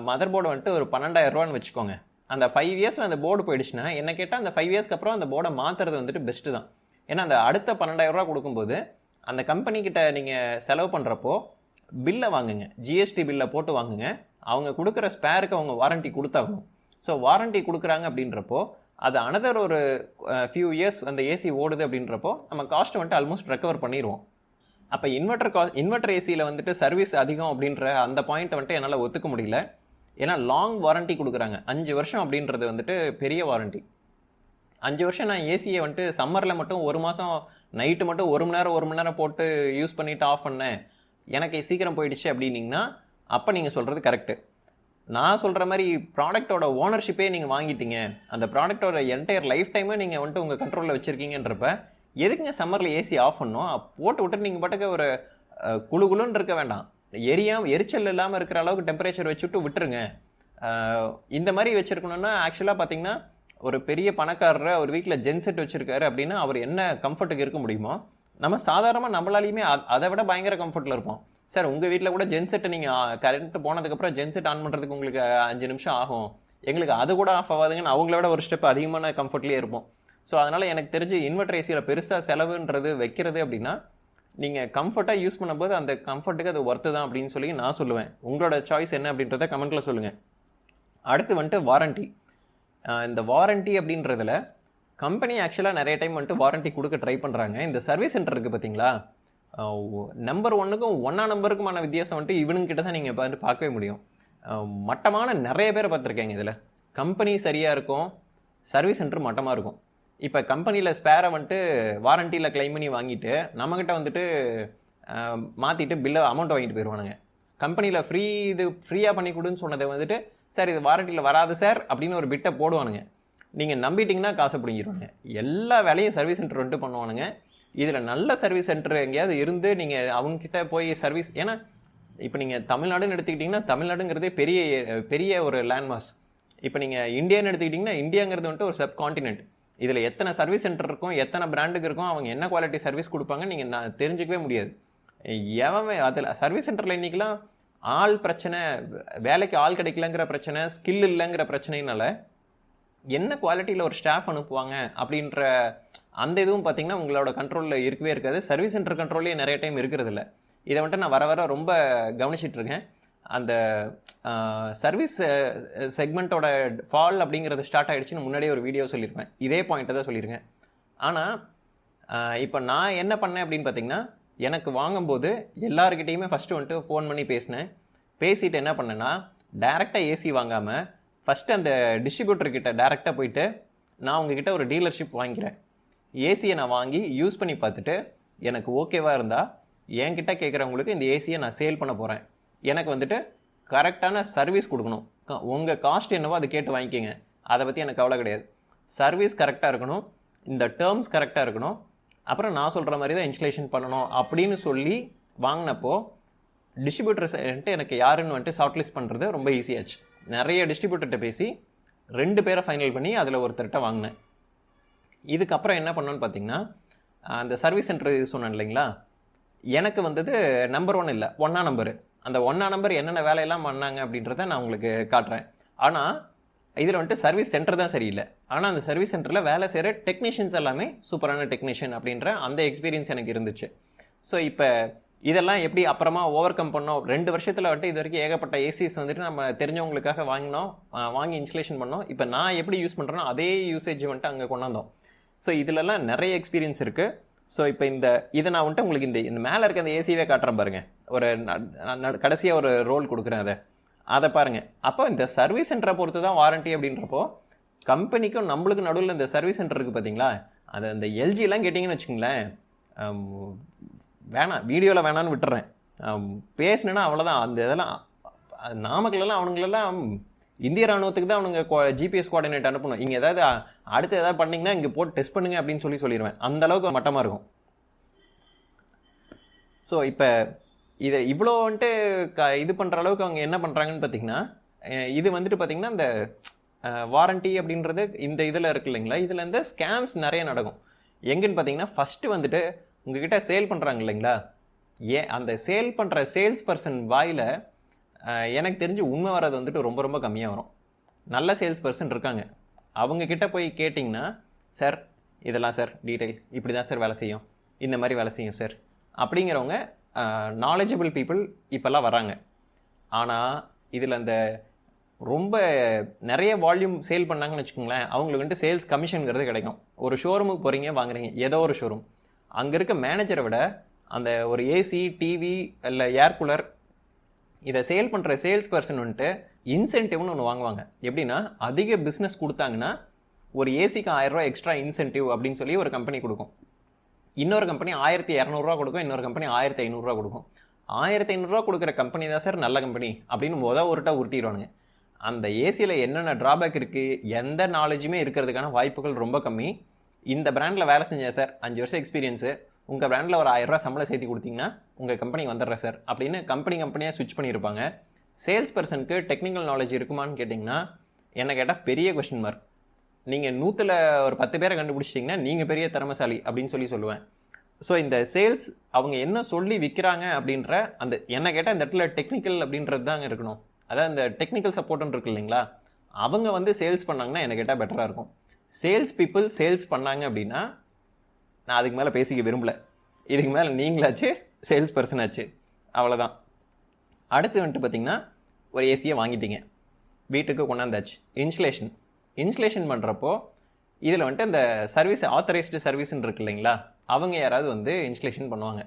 மதர் போர்டு வந்துட்டு ஒரு 12,000 ரூபான்னு வச்சுக்கோங்க. அந்த 5 இயர்ஸில் அந்த போர்டு போயிடுச்சுன்னா என்ன கேட்டால் அந்த 5 இயர்ஸ்க்கு அப்புறம் அந்த போர்டை மாற்றுறது வந்துட்டு பெஸ்ட்டு தான். ஏன்னா அந்த அடுத்த 12,000 ரூபா கொடுக்கும்போது அந்த கம்பெனிக்கிட்ட நீங்கள் செலவு பண்ணுறப்போ பில்லை வாங்குங்க, ஜிஎஸ்டி பில்லை போட்டு வாங்குங்க. அவங்க கொடுக்குற ஸ்பேருக்கு அவங்க வாரண்ட்டி கொடுத்தாகணும். ஸோ வாரண்ட்டி கொடுக்குறாங்க அப்படின்றப்போ அது அனதர் ஒரு ஃபியூ இயர்ஸ் அந்த ஏசி ஓடுது அப்படின்றப்போ நம்ம காஸ்ட்டை வந்துட்டு ஆல்மோஸ்ட் ரெக்கவர் பண்ணிடுவோம். அப்போ இன்வெர்ட்டர் ஏசியில் வந்துட்டு சர்வீஸ் அதிகம் அப்படின்ற அந்த பாயிண்ட்டை வந்துட்டு என்னால் ஒத்துக்க முடியல. ஏன்னா லாங் வாரண்ட்டி கொடுக்குறாங்க. 5 வருஷம் அப்படின்றது வந்துட்டு பெரிய வாரண்ட்டி. 5 வருஷம் நான் ஏசியை வந்துட்டு சம்மரில் மட்டும் 1 மாதம் நைட்டு மட்டும் 1 மணி நேரம் போட்டு யூஸ் பண்ணிவிட்டு ஆஃப் பண்ணேன், எனக்கு சீக்கிரம் போயிடுச்சு அப்படின்னிங்கன்னா அப்போ நீங்கள் சொல்கிறது கரெக்டு. நான் சொல்கிற மாதிரி ப்ராடக்டோட ஓனர்ஷிப்பே நீங்கள் வாங்கிட்டீங்க, அந்த ப்ராடக்டோட என்டையர் லைஃப் டைமே நீங்கள் வந்துட்டு உங்கள் கண்ட்ரோலில் வச்சுருக்கீங்கன்றப்ப எதுக்குங்க சம்மரில் ஏசி ஆஃப் பண்ணணும்? போட்டு விட்டு நீங்கள் பாட்டுக்கு ஒரு குழுன்னு இருக்க வேண்டாம், எரிச்சல் இல்லாமல் இருக்கிற அளவுக்கு டெம்பரேச்சர் வச்சுட்டு விட்டுருங்க. இந்த மாதிரி வச்சுருக்கணுன்னா ஆக்சுவலாக பார்த்தீங்கன்னா ஒரு பெரிய பணக்காரரை ஒரு வீட்டில் ஜென்செட் வச்சுருக்காரு அப்படின்னா அவர் என்ன கம்ஃபர்ட்டுக்கு இருக்க முடியுமோ நம்ம சாதாரணமாக நம்மளாலையுமே அதை விட பயங்கர கம்ஃபர்ட்டில் இருப்போம். சார் உங்கள் வீட்டில் கூட ஜென்செட்டை நீங்கள் கரண்ட்டு போனதுக்கப்புறம் ஜென்செட் ஆன் பண்ணுறதுக்கு உங்களுக்கு 5 நிமிஷம் ஆகும், எங்களுக்கு அது கூட ஆஃப் ஆகாதுங்கன்னு அவங்கள விட ஒரு ஸ்டெப் அதிகமான கம்ஃபர்ட்லேயே இருப்போம். ஸோ அதனால் எனக்கு தெரிஞ்சு இன்வெர்ட்டர் ஏசியில் பெருசாக செலவுன்றது வைக்கிறது அப்படின்னா நீங்கள் கம்ஃபர்ட்டாக யூஸ் பண்ணும்போது அந்த கம்ஃபர்ட்டுக்கு அது ஒர்த்து தான் அப்படின்னு சொல்லி நான் சொல்லுவேன். உங்களோட சாய்ஸ் என்ன அப்படின்றத கமெண்ட்டில் சொல்லுங்கள். அடுத்து வந்துட்டு வாரண்ட்டி. இந்த வாரண்ட்டி அப்படின்றதில் கம்பெனி ஆக்சுவலாக நிறைய டைம் வந்துட்டு வாரண்ட்டி கொடுக்க ட்ரை பண்ணுறாங்க. இந்த சர்வீஸ் சென்டர் இருக்குது பார்த்தீங்களா, நம்பர் 1க்கும் 1ஆம் நம்பருக்குமான வித்தியாசம் வந்துட்டு இவனுங்கிட்ட தான் நீங்கள் வந்து பார்க்கவே முடியும். மட்டமான நிறைய பேரை பார்த்துருக்கேங்க. இதில் கம்பெனி சரியாக இருக்கும், சர்வீஸ் சென்டர் மட்டமாக இருக்கும். இப்போ கம்பெனியில் ஸ்பேரை வந்துட்டு வாரண்டியில் கிளைம் பண்ணி வாங்கிட்டு நம்மக்கிட்ட வந்துட்டு மாற்றிட்டு பில்லை அமௌண்ட் வாங்கிட்டு போயிடுவானுங்க. கம்பெனியில் ஃப்ரீயாக பண்ணி கொடுன்னு சொன்னதை வந்துட்டு சார் இது வாரண்டியில் வராது சார் அப்படின்னு ஒரு பிட்டை போடுவானுங்க. நீங்கள் நம்பிட்டிங்கன்னா காசை பிடிங்கிடுவாங்க. எல்லா வேலையும் சர்வீஸ் சென்டர் வந்துட்டு பண்ணுவானுங்க. இதில் நல்ல சர்வீஸ் சென்டர் எங்கேயாவது இருந்து நீங்கள் அவங்கக்கிட்ட போய் சர்வீஸ், ஏன்னா இப்போ நீங்கள் தமிழ்நாடுன்னு எடுத்துக்கிட்டிங்கன்னா தமிழ்நாடுங்கிறதே பெரிய பெரிய ஒரு லேண்ட்மாஸ். இப்போ நீங்கள் இந்தியான்னு எடுத்துக்கிட்டிங்கன்னா இந்தியாங்கிறது வந்துட்டு ஒரு சப்கான்டினென்ட். இதில் எத்தனை சர்வீஸ் சென்டர் இருக்கும், எத்தனை பிராண்டுக்கு இருக்கும், அவங்க என்ன குவாலிட்டி சர்வீஸ் கொடுப்பாங்க நீங்கள் நான் தெரிஞ்சிக்கவே முடியாது. எவன் அதில் சர்வீஸ் சென்டரில் இன்றைக்கெலாம் ஆள் பிரச்சனை, வேலைக்கு ஆள் கிடைக்கலங்கிற பிரச்சனை, ஸ்கில் இல்லைங்கிற பிரச்சனைனால என்ன குவாலிட்டியில் ஒரு ஸ்டாஃப் அனுப்புவாங்க அப்படின்ற அந்த இதுவும் பார்த்திங்கன்னா உங்களோட கண்ட்ரோலில் இருக்கவே இருக்காது. சர்வீஸ் சென்டர் கண்ட்ரோல்லே நிறைய டைம் இருக்கிறது இல்லை. இதை வந்துட்டு நான் வர வர ரொம்ப கவனிச்சிட்ருக்கேன். அந்த சர்வீஸ் செக்மெண்ட்டோட ஃபால் அப்படிங்கிறது ஸ்டார்ட் ஆகிடுச்சின்னு முன்னாடியே ஒரு வீடியோ சொல்லியிருப்பேன். இதே பாயிண்ட்டை தான் சொல்லியிருக்கேன். ஆனால் இப்போ நான் என்ன பண்ணேன் அப்படின்னு பார்த்தீங்கன்னா, எனக்கு வாங்கும்போது எல்லாருக்கிட்டையுமே ஃபஸ்ட்டு வந்துட்டு ஃபோன் பண்ணி பேசினேன். பேசிட்டு என்ன பண்ணேன்னா, டேரெக்டாக ஏசி வாங்காமல் ஃபஸ்ட்டு அந்த டிஸ்ட்ரிபியூட்டர்கிட்ட டேரெக்டாக போயிட்டு நான் உங்ககிட்ட ஒரு டீலர்ஷிப் வாங்கிக்கிறேன். ஏசியை நான் வாங்கி யூஸ் பண்ணி பார்த்துட்டு எனக்கு ஓகேவாக இருந்தால் என்கிட்ட கேட்குறவங்களுக்கு இந்த ஏசியை நான் சேல் பண்ண போகிறேன். எனக்கு வந்துட்டு கரெக்டான சர்வீஸ் கொடுக்கணும். உங்கள் காஸ்ட் என்னவோ அதை கேட்டு வாங்கிக்கிங்க, அதை பற்றி எனக்கு கவலை கிடையாது. சர்வீஸ் கரெக்டாக இருக்கணும், இந்த டேர்ம்ஸ் கரெக்டாக இருக்கணும், அப்புறம் நான் சொல்கிற மாதிரி தான் இன்ஸ்டலேஷன் பண்ணணும் அப்படின்னு சொல்லி வாங்கினப்போ டிஸ்ட்ரிபியூட்டர்ஸ் வந்துட்டு எனக்கு யாருன்னு வந்துட்டு ஷார்ட் லிஸ்ட் பண்ணுறது ரொம்ப ஈஸியாச்சு. நிறைய டிஸ்ட்ரிபியூட்டர்கிட்ட பேசி 2 பேரை ஃபைனல் பண்ணி அதில் ஒருத்தர்கிட்ட வாங்கினேன். இதுக்கப்புறம் என்ன பண்ணோன்னு பார்த்தீங்கன்னா, அந்த சர்வீஸ் சென்டர் இது சொன்னேன் இல்லைங்களா, எனக்கு வந்தது நம்பர் 1 இல்லை, 1ஆ நம்பரு. அந்த 1ஆ நம்பர் என்னென்ன வேலையெல்லாம் பண்ணாங்க அப்படின்றத நான் உங்களுக்கு காட்டுறேன். ஆனால் இதில் வந்துட்டு சர்வீஸ் சென்டர் தான் சரியில்லை. ஆனால் அந்த சர்வீஸ் சென்டரில் வேலை செய்கிற டெக்னீஷியன்ஸ் எல்லாமே சூப்பரான டெக்னீஷியன் அப்படின்ற அந்த எக்ஸ்பீரியன்ஸ் எனக்கு இருந்துச்சு. ஸோ இப்போ இதெல்லாம் எப்படி அப்புறமா ஓவர் கம் பண்ணோம். 2 வருஷத்தில் வந்துட்டு இது வரைக்கும் ஏகப்பட்ட ஏசிஸ் வந்துட்டு நம்ம தெரிஞ்சவங்களுக்காக வாங்கி இன்ஸ்டலேஷன் பண்ணோம். இப்போ நான் எப்படி யூஸ் பண்ணுறேனோ அதே யூசேஜ் வந்துட்டு அங்கே கொண்டாந்தோம். ஸோ இதிலலாம் நிறைய எக்ஸ்பீரியன்ஸ் இருக்குது. ஸோ இப்போ இதை நான் வந்துட்டு உங்களுக்கு இந்த மேலே இருக்க அந்த ஏசியவே காட்டுறேன் பாருங்கள். ஒரு கடைசியாக ஒரு ரோல் கொடுக்குறேன், அதை பாருங்கள். அப்போ இந்த சர்வீஸ் சென்டரை பொறுத்து தான் வாரண்ட்டி அப்படின்றப்போ கம்பெனிக்கும் நம்மளுக்கு நடுவில் இந்த சர்வீஸ் சென்டர் இருக்குது பார்த்தீங்களா, அது அந்த எல்ஜிலாம் கேட்டிங்கன்னு வச்சுக்கோங்களேன், வேணாம் வீடியோவில் வேணான்னு விட்டுறேன். பேசினேன்னா அவ்வளோதான். அந்த இதெல்லாம் நாமக்கல்லாம் அவனுங்களெல்லாம் இந்திய ராணுவத்துக்கு தான் அவனுங்க ஜிபிஎஸ் கோஆர்டினேட் அனுப்பணும். இங்கே ஏதாவது அடுத்து ஏதாவது பண்ணிங்கன்னா இங்கே போட்டு டெஸ்ட் பண்ணுங்க அப்படின்னு சொல்லிடுவேன். அந்தளவுக்கு மட்டமாக இருக்கும். ஸோ இப்போ இதை இவ்வளோ வந்துட்டு இது பண்ணுற அளவுக்கு அவங்க என்ன பண்ணுறாங்கன்னு பார்த்தீங்கன்னா, இது வந்துட்டு பார்த்திங்கன்னா இந்த வாரண்ட்டி அப்படின்றது இந்த இதில் இருக்குது இல்லைங்களா, இதில் இந்த ஸ்கேம்ஸ் நிறைய நடக்கும். எங்கன்னு பார்த்தீங்கன்னா, ஃபஸ்ட்டு வந்துட்டு உங்ககிட்ட சேல் பண்ணுறாங்க இல்லைங்களா, அந்த சேல் பண்ணுற சேல்ஸ் பர்சன் வாயில் எனக்கு தெரிஞ்சு உண்மை வர்றது வந்துட்டு ரொம்ப ரொம்ப கம்மியாக வரும். நல்ல சேல்ஸ் பர்சன் இருக்காங்க, அவங்கக்கிட்ட போய் கேட்டிங்கன்னா, சார் இதெல்லாம் சார் டீட்டெயில் இப்படி தான் சார் வேலை செய்யும், இந்த மாதிரி வேலை செய்யும் சார் அப்படிங்கிறவங்க நாலேஜபிள் பீப்புள் இப்போல்லாம் வராங்க. ஆனால் இதில் அந்த ரொம்ப நிறைய வால்யூம் சேல் பண்ணாங்கன்னு வச்சுக்கோங்களேன், அவங்களுக்கு வந்துட்டு சேல்ஸ் கமிஷனுங்கிறது கிடைக்கும். ஒரு ஷோரூமுக்கு போகிறீங்க, வாங்குறீங்க, ஏதோ ஒரு ஷோரூம், அங்கே இருக்க மேனேஜரை விட அந்த ஒரு ஏசி, டிவி இல்லை ஏர் கூலர் இதை சேல் பண்ணுற சேல்ஸ் பர்சன் வந்துட்டு இன்சென்டிவ்னு ஒன்று வாங்குவாங்க. எப்படின்னா, அதிக பிஸ்னஸ் கொடுத்தாங்கன்னா ஒரு ஏசிக்கு 1000 ரூபா எக்ஸ்ட்ரா இன்சென்டிவ் அப்படின்னு சொல்லி ஒரு கம்பெனி கொடுக்கும். இன்னொரு கம்பெனி 1200 கொடுக்கும், இன்னொரு கம்பெனி 1500 கொடுக்கும். 1500 கொடுக்குற கம்பெனி தான் சார் நல்ல கம்பெனி அப்படின்னு ஒருட்டா உருட்டிடுவானுங்க. அந்த ஏசியில் என்னென்ன ட்ராபேக் இருக்குது, எந்த நாலேஜுமே இருக்கிறதுக்கான வாய்ப்புகள் ரொம்ப கம்மி. இந்த பிராண்டில் வேலை செஞ்சேன் சார், 5 வருஷம் எக்ஸ்பீரியன்ஸு, உங்கள் பிராண்டில் ஒரு 1000 ரூபா சம்பளம் சேர்த்து கொடுத்தீங்கன்னா உங்கள் கம்பெனி வந்துடுறேன் சார் அப்படின்னு கம்பெனியாக ஸ்விட்ச் பண்ணியிருப்பாங்க. சேல்ஸ் பர்சனுக்கு டெக்னிக்கல் நாலேஜ் இருக்குமான்னு கேட்டிங்கன்னா, என்ன கேட்டால் பெரிய கொஸ்டின் மார்க். நீங்கள் 100ல் ஒரு 10 பேரை கண்டுபிடிச்சிட்டிங்கன்னா நீங்கள் பெரிய திறமைசாலி அப்படின்னு சொல்லுவேன். ஸோ இந்த சேல்ஸ் அவங்க என்ன சொல்லி விற்கிறாங்க அப்படின்ற அந்த என்ன கேட்டால் இந்த இடத்துல டெக்னிக்கல் அப்படின்றது தாங்க இருக்கணும். அதாவது இந்த டெக்னிக்கல் சப்போர்ட்டுன்னு இருக்கு இல்லைங்களா, அவங்க வந்து சேல்ஸ் பண்ணாங்கன்னா என்ன கேட்டால் பெட்டராக இருக்கும். சேல்ஸ் பீப்புள் சேல்ஸ் பண்ணாங்க அப்படின்னா நான் அதுக்கு மேலே பேசிக்க விரும்பலை. இதுக்கு மேலே நீங்களாச்சு சேல்ஸ் பர்சன் ஆச்சு, அவ்வளோதான். அடுத்து வந்துட்டு பார்த்திங்கன்னா, ஒரு ஏசியை வாங்கிட்டீங்க, வீட்டுக்கு கொண்டாந்தாச்சு. இன்ஸ்டலேஷன் பண்ணுறப்போ இதில் வந்துட்டு இந்த சர்வீஸ் ஆத்தரைஸ்டு சர்வீஸ்ன்னு இருக்கு இல்லைங்களா, அவங்க யாராவது வந்து இன்ஸ்டலேஷன் பண்ணுவாங்க.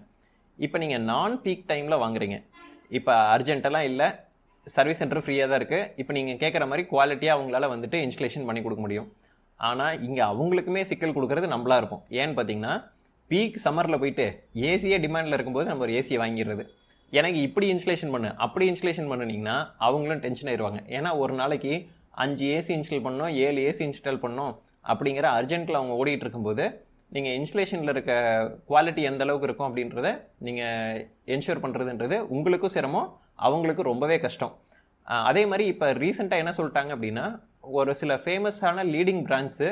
இப்போ நீங்கள் நான் பீக் டைமில் வாங்குறீங்க, இப்போ அர்ஜென்ட்டெல்லாம் இல்லை, சர்வீஸ் சென்டர் ஃப்ரீயாக தான் இருக்குது. இப்போ நீங்கள் கேட்குற மாதிரி குவாலிட்டியாக அவங்களால வந்துட்டு இன்ஸ்டலேஷன் பண்ணி கொடுக்க முடியும். ஆனால் இங்கே அவங்களுக்குமே சிக்கல் கொடுக்குறது நம்மளா இருப்போம். ஏன்னு பார்த்தீங்கன்னா, பீக் சம்மரில் போயிட்டு ஏசியே டிமாண்டில் இருக்கும்போது நம்ம ஒரு ஏசியை வாங்கிடுறது. எனக்கு இப்படி இன்ஸ்டலேஷன் பண்ணு, அப்படி இன்ஸ்டலேஷன் பண்ணிங்கன்னா அவங்களும் டென்ஷன் ஆயிடுவாங்க. ஏன்னா ஒரு நாளைக்கு 5 ஏசி இன்ஸ்டால் பண்ணோம், 7 ஏசி இன்ஸ்டால் பண்ணோம் அப்படிங்கிற அர்ஜென்ட்டில் அவங்க ஓடிட்டு இருக்கும்போது நீங்கள் இன்ஸ்டலேஷனில் இருக்க குவாலிட்டி எந்த அளவுக்கு இருக்கும் அப்படின்றத நீங்கள் என்ஷூர் பண்ணுறதுன்றது உங்களுக்கும் சிரமம், அவங்களுக்கும் ரொம்பவே கஷ்டம். அதே மாதிரி இப்போ ரீசெண்டாக என்ன சொல்லிட்டாங்க அப்படின்னா, ஒரு சில ஃபேமஸான லீடிங் பிராண்ட்ஸு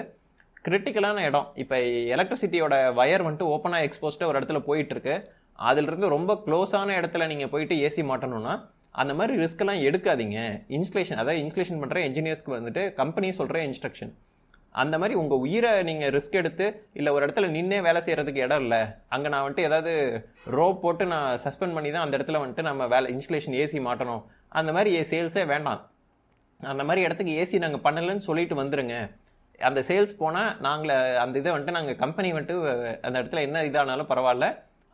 கிரிட்டிக்கலான இடம், இப்போ எலக்ட்ரிசிட்டியோட வயர் வந்துட்டு ஓப்பனாக எக்ஸ்போஸ்டாக ஒரு இடத்துல போயிட்டுருக்கு, அதிலிருந்து ரொம்ப க்ளோஸான இடத்துல நீங்கள் போயிட்டு ஏசி மாட்டணும்னா அந்த மாதிரி ரிஸ்க்கெல்லாம் எடுக்காதீங்க. அதாவது இன்ஸ்டலேஷன் பண்ணுற என்ஜினியர்ஸ்க்கு வந்துட்டு கம்பெனி சொல்கிற இன்ஸ்ட்ரக்ஷன். அந்த மாதிரி உங்கள் உயிரை நீங்கள் ரிஸ்க் எடுத்து, இல்லை ஒரு இடத்துல நின்னே வேலை செய்கிறதுக்கு இடம் இல்லை, அங்கே நான் வந்துட்டு ஏதாவது ரோப் போட்டு நான் சஸ்பெண்ட் பண்ணி தான் அந்த இடத்துல வந்துட்டு நம்ம இன்ஸ்டலேஷன் ஏசி மாட்டணும், அந்த மாதிரி சேல்ஸே வேண்டாம். அந்த மாதிரி இடத்துக்கு ஏசி நாங்கள் பண்ணலன்னு சொல்லிட்டு வந்துடுங்க. அந்த சேல்ஸ் போனால் அந்த இதை வந்துட்டு நாங்கள் கம்பெனி வந்துட்டு அந்த இடத்துல என்ன இதானாலும் பரவாயில்ல,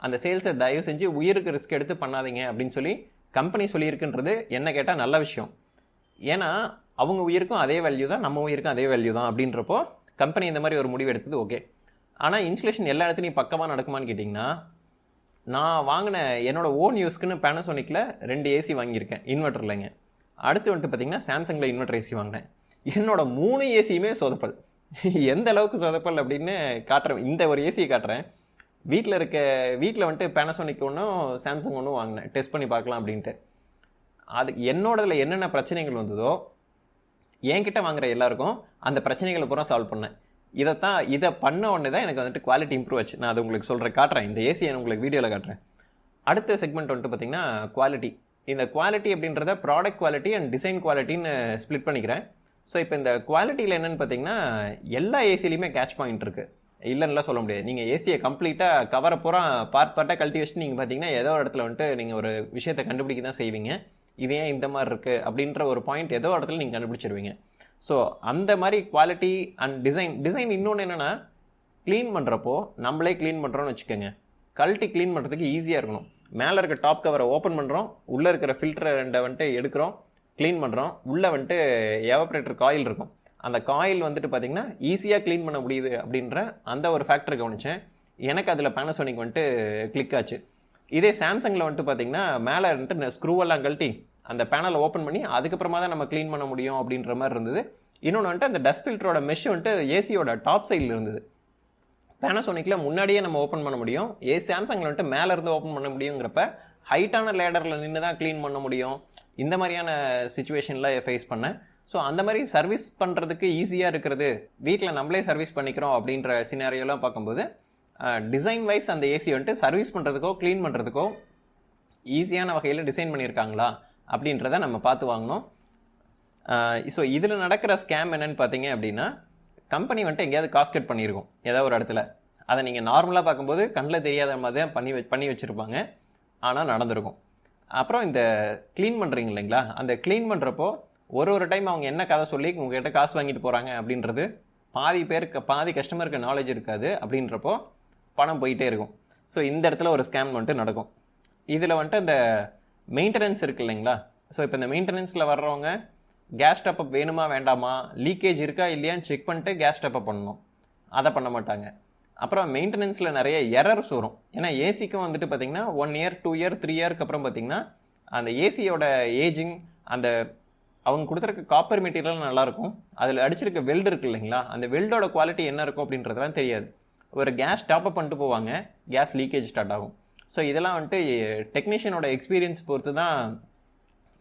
அந்த சேல்ஸை தயவு செஞ்சு உயிருக்கு ரிஸ்க் எடுத்து பண்ணாதீங்க அப்படின்னு சொல்லி கம்பெனி சொல்லியிருக்குன்றது என்ன கேட்டால் நல்ல விஷயம். ஏன்னா அவங்க உயிருக்கும் அதே வேல்யூ தான், நம்ம உயிருக்கும் அதே வேல்யூ தான். அப்படின்றப்போ கம்பெனி இந்த மாதிரி ஒரு முடிவு எடுத்தது ஓகே. ஆனால் இன்ஸ்டலேஷன் எல்லா இடத்துலையும் பக்கமாக நடக்குமான்னு கேட்டிங்கன்னா, நான் வாங்கின என்னோட ஓன் யூஸ்க்குன்னு பேனசோனிக்கில் 2 ஏசி வாங்கியிருக்கேன் இன்வெர்ட்டர்லைங்க. அடுத்து வந்துட்டு பார்த்திங்கன்னா சாம்சங்கில் இன்வெர்ட்டர் ஏசி வாங்கினேன். என்னோட 3 ஏசியுமே சொதப்பல். எந்த அளவுக்கு சொதப்பல் அப்படின்னு காட்டுறேன், இந்த ஒரு ஏசியை காட்டுறேன். வீட்டில் வந்துட்டு பேனசோனிக் ஒன்றும் சாம்சங் ஒன்றும் வாங்கினேன், டெஸ்ட் பண்ணி பார்க்கலாம் அப்படின்ட்டு. அது என்னோடதில் என்னென்ன பிரச்சனைகள் வந்ததோ என்கிட்ட வாங்குற எல்லாருக்கும் அந்த பிரச்சனைகளை பூரா சால்வ் பண்ணேன். இதை பண்ண உடனே தான் எனக்கு வந்துட்டு குவாலிட்டி இம்ப்ரூவ் ஆச்சு. நான் அது உங்களுக்கு காட்டுறேன், இந்த ஏசியை உங்களுக்கு வீடியோவில் காட்டுறேன். அடுத்த செக்மெண்ட் வந்துட்டு பார்த்திங்கன்னா குவாலிட்டி. இந்த குவாலிட்டி அப்படின்றத ப்ராடக்ட் குவாலிட்டி அண்ட் டிசைன் குவாலிட்டின்னு ஸ்ப்ளிட் பண்ணிக்கிறேன். ஸோ இப்போ இந்த குவாலிட்டியில் என்னென்னு பார்த்தீங்கன்னா, எல்லா ஏசிலையுமே கேட்ச் பாயிண்ட் இருக்குது, இல்லைன்னுலாம் சொல்ல முடியாது. நீங்கள் ஏசியை கம்ப்ளீட்டாக கவரை பூரா பார்ட்டாக கழட்டி வச்சுட்டு நீங்கள் பார்த்தீங்கன்னா ஏதோ ஒரு இடத்துல வந்துட்டு நீங்கள் ஒரு விஷயத்தை கண்டுபிடிக்க தான் செய்வீங்க. இது ஏன் இந்த மாதிரி இருக்குது அப்படின்ற ஒரு பாயிண்ட் ஏதோ இடத்துல நீங்கள் கண்டுபிடிச்சிருவீங்க. ஸோ அந்த மாதிரி குவாலிட்டி அண்ட் டிசைன் இன்னொன்று என்னென்னா, க்ளீன் பண்ணுறப்போ நம்மளே க்ளீன் பண்ணுறோன்னு வச்சுக்கோங்க, கழட்டி க்ளீன் பண்ணுறதுக்கு ஈஸியாக இருக்கணும். மேலே இருக்க டாப் கவரை ஓப்பன் பண்ணுறோம், உள்ளே இருக்கிற ஃபில்டரை வந்துட்டு எடுக்கிறோம், க்ளீன் பண்ணுறோம், உள்ளே வந்துட்டு எவாப்ரேட்டர் காயில் இருக்கும், அந்த காயில் வந்துட்டு பார்த்திங்கன்னா ஈஸியாக க்ளீன் பண்ண முடியுது அப்படின்ற அந்த ஒரு ஃபேக்டரை கவனித்தேன். எனக்கு அதில் பேனசோனிக் வந்துட்டு கிளிக் ஆச்சு. இதே சாம்சங்கில் வந்துட்டு பார்த்திங்கன்னா மேலே வந்துட்டு ஸ்க்ரூவெல்லாம் கழட்டி அந்த பேனலை ஓப்பன் பண்ணி அதுக்கப்புறமா தான் நம்ம க்ளீன் பண்ண முடியும் அப்படின்ற மாதிரி இருந்தது. இன்னொன்று வந்துட்டு அந்த டஸ்ட் ஃபில்டரோட மெஷ் வந்துட்டு ஏசியோட டாப் சைடில் இருந்தது. பேனசோனிக்கில் முன்னாடியே நம்ம ஓப்பன் பண்ண முடியும், சாம்சங்கில் வந்துட்டு மேலே இருந்து ஓப்பன் பண்ண முடியுங்கிறப்ப ஹைட்டான லேடரில் நின்று தான் க்ளீன் பண்ண முடியும். இந்த மாதிரியான சுச்சுவேஷனில் ஃபேஸ் பண்ணேன். ஸோ அந்த மாதிரி சர்வீஸ் பண்ணுறதுக்கு ஈஸியாக இருக்கிறது, வீட்டில் நம்மளே சர்வீஸ் பண்ணிக்கிறோம் அப்படின்ற சினாரியோலாம் பார்க்கும்போது டிசைன் வைஸ் அந்த ஏசி வந்துட்டு சர்வீஸ் பண்ணுறதுக்கோ க்ளீன் பண்ணுறதுக்கோ ஈஸியான வகையில் டிசைன் பண்ணியிருக்காங்களா அப்படின்றத நம்ம பார்த்து வாங்கணும். ஸோ இதில் நடக்கிற ஸ்கேம் என்னென்னு பார்த்தீங்க அப்படின்னா, கம்பெனி வந்துட்டு எங்கேயாவது காஸ்ட் கட் பண்ணியிருக்கோம் ஏதாவது ஒரு இடத்துல, அதை நீங்கள் நார்மலாக பார்க்கும்போது கண்ணில் தெரியாத மாதிரி தான் பண்ணி வச்சுருப்பாங்க, ஆனால் நடந்திருக்கும். அப்புறம் இந்த க்ளீன் பண்ணுறீங்க இல்லைங்களா, அந்த க்ளீன் பண்ணுறப்போ ஒரு டைம் அவங்க என்ன கதை சொல்லி உங்கள்கிட்ட காசு வாங்கிட்டு போகிறாங்க அப்படின்றது பாதி கஸ்டமருக்கு நாலேஜ் இருக்காது. அப்படின்றப்போ பணம் போயிட்டே இருக்கும். ஸோ இந்த இடத்துல ஒரு ஸ்கேம் வந்துட்டு நடக்கும். இதில் வந்துட்டு இந்த மெயின்டெனன்ஸ் இருக்குது இல்லைங்களா, ஸோ இப்போ இந்த மெயின்டெனன்ஸில் வர்றவங்க கேஸ் டாப்அப் வேணுமா வேண்டாமா, லீக்கேஜ் இருக்கா இல்லையான்னு செக் பண்ணிட்டு கேஸ் டாப்அப் பண்ணணும், அதை பண்ண மாட்டாங்க. அப்புறம் மெயின்டெனன்ஸில் நிறைய எரர்ஸ் வரும். ஏன்னா ஏசிக்கும் வந்துட்டு பார்த்திங்கன்னா 1 இயர் 2 இயர் 3 இயருக்கு அப்புறம் பார்த்திங்கன்னா அந்த ஏசியோட ஏஜிங், அந்த அவங்க கொடுத்துருக்க காப்பர் மெட்டீரியல் நல்லாயிருக்கும், அதில் அடிச்சிருக்க வெல்டு இருக்குது இல்லைங்களா, அந்த வெல்டோட குவாலிட்டி என்ன இருக்கும் அப்படின்றதுலாம் தெரியாது. ஒரு கேஸ் டாப்அப் பண்ணிட்டு போவாங்க, கேஸ் லீக்கேஜ் ஸ்டார்ட் ஆகும். ஸோ இதெல்லாம் வந்துட்டு டெக்னீஷியனோட எக்ஸ்பீரியன்ஸ் பொறுத்து தான்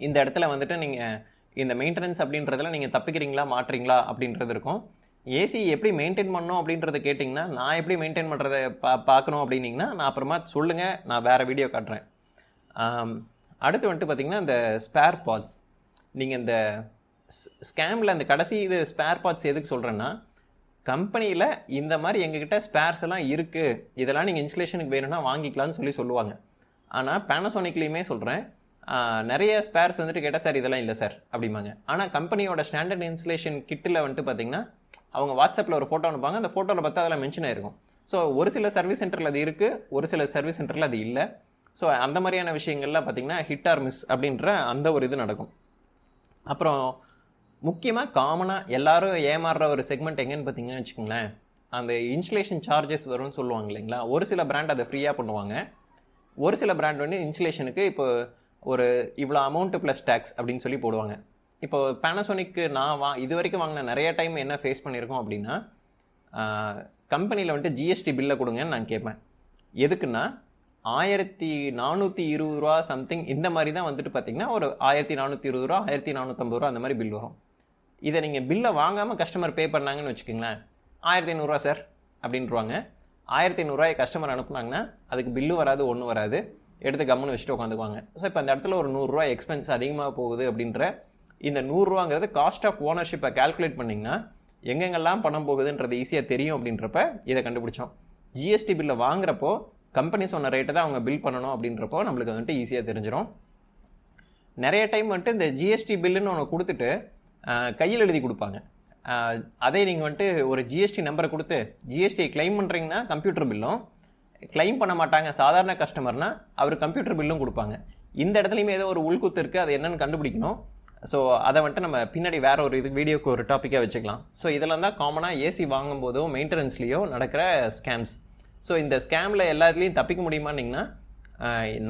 இந்த இடத்துல வந்துட்டு நீங்கள் இந்த மெயின்டெனன்ஸ் அப்படின்றதுல நீங்கள் தப்பிக்கிறீங்களா மாட்டுறீங்களா அப்படின்றது இருக்கும். ஏசி எப்படி மெயின்டைன் பண்ணணும் அப்படின்றத கேட்டிங்கன்னா, நான் எப்படி மெயின்டைன் பண்ணுறதை பார்க்கணும் அப்படின்னிங்கன்னா நான் அப்புறமா சொல்லுங்கள், நான் வேறு வீடியோ காட்டுறேன். அடுத்து வந்துட்டு பார்த்திங்கன்னா இந்த ஸ்பேர் பார்ட்ஸ், நீங்கள் இந்த ஸ்கேமில் அந்த கடைசி இது ஸ்பேர் பார்ட்ஸ் எதுக்கு சொல்கிறேன்னா, கம்பெனியில் இந்த மாதிரி எங்ககிட்ட ஸ்பேர்ஸ் எல்லாம் இருக்குது, இதெல்லாம் நீங்கள் இன்ஸ்டலேஷனுக்கு வேணும்னா வாங்கிக்கலாம்னு சொல்லுவாங்க. ஆனால் பேனசோனிக்லேயுமே சொல்கிறேன், நிறைய ஸ்பேர்ஸ் வந்துட்டு கேட்டால் சார் இதெல்லாம் இல்லை சார் அப்படிம்பாங்க. ஆனால் கம்பெனியோட ஸ்டாண்டர்ட் இன்ஸ்டலேஷன் கிட்டில் வந்துட்டு பார்த்திங்கன்னா அவங்க வாட்ஸ்அப்பில் ஒரு ஃபோட்டோ அனுப்பாங்க, அந்த ஃபோட்டோவில் பார்த்தா அதில் மென்ஷன் ஆகிருக்கும். ஸோ ஒரு சில சர்வீஸ் சென்டரில் அது இருக்குது, ஒரு சில சர்வீஸ் சென்டரில் அது இல்லை. ஸோ அந்த மாதிரியான விஷயங்கள்லாம் பார்த்திங்கன்னா ஹிட் ஆர் மிஸ் அப்படின்ற அந்த ஒரு இது நடக்கும். அப்புறம் முக்கியமாக காமனாக எல்லோரும் ஏமாறுற ஒரு செக்மெண்ட் எங்கேன்னு பார்த்தீங்கன்னு வச்சுக்கோங்களேன், அந்த இன்ஸ்டலேஷன் சார்ஜஸ் வரும்னு சொல்லுவாங்க இல்லைங்களா. ஒரு சில பிராண்ட் அதை ஃப்ரீயாக பண்ணுவாங்க, ஒரு சில பிராண்ட் வந்து இன்ஸ்டலேஷனுக்கு இப்போ ஒரு இவ்வளோ அமௌண்ட்டு ப்ளஸ் டேக்ஸ் அப்படின்னு சொல்லி போடுவாங்க. இப்போ பேனசோனிக்கு நான் இது வரைக்கும் வாங்கின நிறைய டைம் என்ன ஃபேஸ் பண்ணியிருக்கோம் அப்படின்னா, கம்பெனியில் வந்துட்டு ஜிஎஸ்டி பில்லை கொடுங்கன்னு நான் கேட்பேன். எதுக்குன்னா 1420 சம்திங் இந்த மாதிரி தான் வந்துட்டு பார்த்தீங்கன்னா ஒரு 1420 1450 அந்த மாதிரி பில் வரும். இதை நீங்கள் பில்லை வாங்காமல் கஸ்டமர் பே பண்ணாங்கன்னு வச்சுக்கோங்களேன், 1500 சார் அப்படின்ட்டுருவாங்க. 1500 கஸ்டமர் அனுப்புனாங்கன்னா அதுக்கு பில்லு வராது, ஒன்றும் வராது, எடுத்து கம்முன்னு வச்சுட்டு உட்காந்துக்குவாங்க. ஸோ இப்போ அந்த இடத்துல ஒரு 100 எக்ஸ்பென்ஸ் அதிகமாக போகுது அப்படின்ற இந்த 100 காஸ்ட் ஆஃப் ஓனர்ஷிப்பை கால்குலேட் பண்ணிங்கன்னா எங்கெங்கெல்லாம் பணம் போகுதுன்றது ஈஸியாக தெரியும். அப்படின்றப்ப இதை கண்டுபிடிச்சோம். ஜிஎஸ்டி பில்லை வாங்குறப்போ கம்பெனி சொன்ன ரேட்டை தான் அவங்க பில் பண்ணணும் அப்படின்றப்போ நம்மளுக்கு வந்துட்டு ஈஸியாக தெரிஞ்சிடும். நிறைய டைம் வந்துட்டு இந்த ஜிஎஸ்டி பில்லுன்னு ஒன்று கொடுத்துட்டு கையில் எழுதி கொடுப்பாங்க. அதே நீங்கள் வந்துட்டு ஒரு ஜிஎஸ்டி நம்பரை கொடுத்து ஜிஎஸ்டி கிளைம் பண்ணுறீங்கன்னா கம்ப்யூட்டர் பில்லும், கிளைம் பண்ண மாட்டாங்க சாதாரண கஸ்டமர்னால் அவர் கம்ப்யூட்டர் பில்லும் கொடுப்பாங்க. இந்த இடத்துலையுமே ஏதோ ஒரு உள்குத்து இருக்குது, அது என்னென்னு கண்டுபிடிக்கணும். ஸோ அதை வந்துட்டு நம்ம பின்னாடி வேறு ஒரு வீடியோக்கு ஒரு டாப்பிக்காக வச்சுக்கலாம். ஸோ இதெல்லாம் தான் காமனாக ஏசி வாங்கும்போதோ மெயின்டெனன்ஸ்லேயோ நடக்கிற ஸ்கேம்ஸ். ஸோ இந்த ஸ்கேமில் எல்லாத்துலேயும் தப்பிக்க முடியுமான்னிங்கன்னா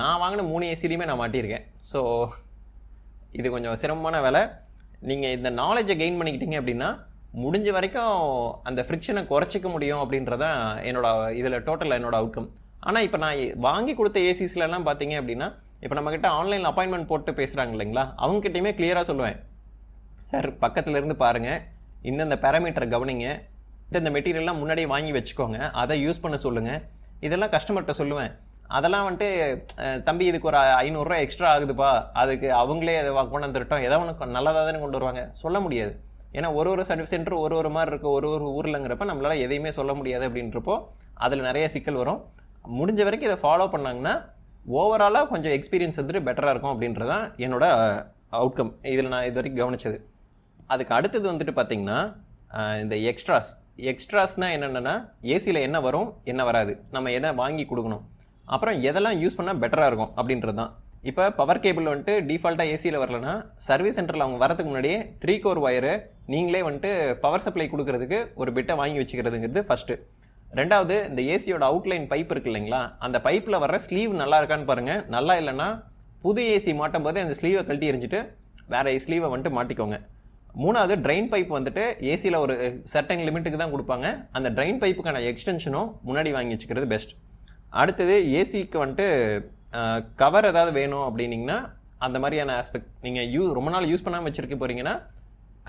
நான் வாங்கின 3 ஏசிலையுமே நான் மாட்டியிருக்கேன். ஸோ இது கொஞ்சம் சிரமமான வேலை. நீங்கள் இந்த நாலேஜை கெயின் பண்ணிக்கிட்டீங்க அப்படின்னா முடிஞ்ச வரைக்கும் அந்த ஃப்ரிக்ஷனை குறைச்சிக்க முடியும் அப்படின்றதான் என்னோட அவுட்கம். ஆனால் இப்போ நான் வாங்கி கொடுத்த ஏசிஸ்லாம் பார்த்தீங்க அப்படின்னா இப்போ நம்மக்கிட்ட ஆன்லைனில் அப்பாயின்மெண்ட் போட்டு பேசுகிறாங்க இல்லைங்களா, அவங்ககிட்டையுமே கிளியராக சொல்லுவேன், சார் பக்கத்தில் இருந்து பாருங்கள், இந்தந்த பேராமீட்டரை கவனிங்க, இந்த மெட்டீரியல்லாம் முன்னாடியே வாங்கி வச்சுக்கோங்க, அதை யூஸ் பண்ண சொல்லுங்கள், இதெல்லாம் கஸ்டமர்கிட்ட சொல்லுவேன். அதெல்லாம் வந்துட்டு தம்பி இதுக்கு ஒரு 500 எக்ஸ்ட்ரா ஆகுதுப்பா, அதுக்கு அவங்களே அதை கொண்டு வந்துட்டோம், ஏதோ ஒன்று நல்லதாக தானே கொண்டு வருவாங்க, சொல்ல முடியாது. ஏன்னா ஒரு சர்வீஸ் சென்டர் ஒரு மாதிரி இருக்குது, ஒரு ஊர்லங்கிறப்ப நம்மளால் எதையுமே சொல்ல முடியாது. அப்படின்றப்போ அதில் நிறைய சிக்கல் வரும். முடிஞ்ச வரைக்கும் இதை ஃபாலோ பண்ணாங்கன்னா ஓவராலாக கொஞ்சம் எக்ஸ்பீரியன்ஸ் வந்துட்டு பெட்டராக இருக்கும் அப்படின்றதான் என்னோட அவுட்கம். இதில் நான் இது வரைக்கும் கவனித்தது. அதுக்கு அடுத்தது வந்துட்டு பார்த்திங்கன்னா இந்த எக்ஸ்ட்ராஸ்னால் என்னென்னா ஏசியில் என்ன வரும் என்ன வராது, நம்ம எதை வாங்கி கொடுக்கணும், அப்புறம் எதெல்லாம் யூஸ் பண்ணால் பெட்டராக இருக்கும் அப்படின்றது தான். இப்போ பவர் கேபிள் வந்துட்டு டிஃபால்ட்டாக ஏசியில் வரலன்னா சர்வீஸ் சென்டரில் அவங்க வரதுக்கு முன்னாடியே 3 கோர் ஒயரு நீங்களே வந்துட்டு பவர் சப்ளை கொடுக்கறதுக்கு ஒரு பிட்டை வாங்கி வச்சுக்கிறதுங்கிறது ஃபஸ்ட்டு. ரெண்டாவது, இந்த ஏசியோட அவுட்லைன் பைப் இருக்குது இல்லைங்களா, அந்த பைப்பில் வர்ற ஸ்லீவ் நல்லா இருக்கான்னு பாருங்கள். நல்லா இல்லைன்னா புது ஏசி மாட்டும் போது அந்த ஸ்லீவை கழட்டி எரிஞ்சிட்டு வேறு ஸ்லீவை வந்துட்டு மாட்டிக்கோங்க. மூணாவது, ட்ரெயின் பைப் வந்துட்டு ஏசியில் ஒரு சர்டன் லிமிட்டுக்கு தான் கொடுப்பாங்க, அந்த ட்ரெயின் பைப்புக்கான எக்ஸ்டென்ஷனும் முன்னாடி வாங்கி வச்சுக்கிறது பெஸ்ட். அடுத்தது, ஏசிக்கு வந்துட்டு கவர் ஏதாவது வேணும் அப்படின்னிங்கன்னா அந்த மாதிரியான ஆஸ்பெக்ட் நீங்கள் ரொம்ப நாள் யூஸ் பண்ணாமல் வச்சுருக்க போகிறீங்கன்னா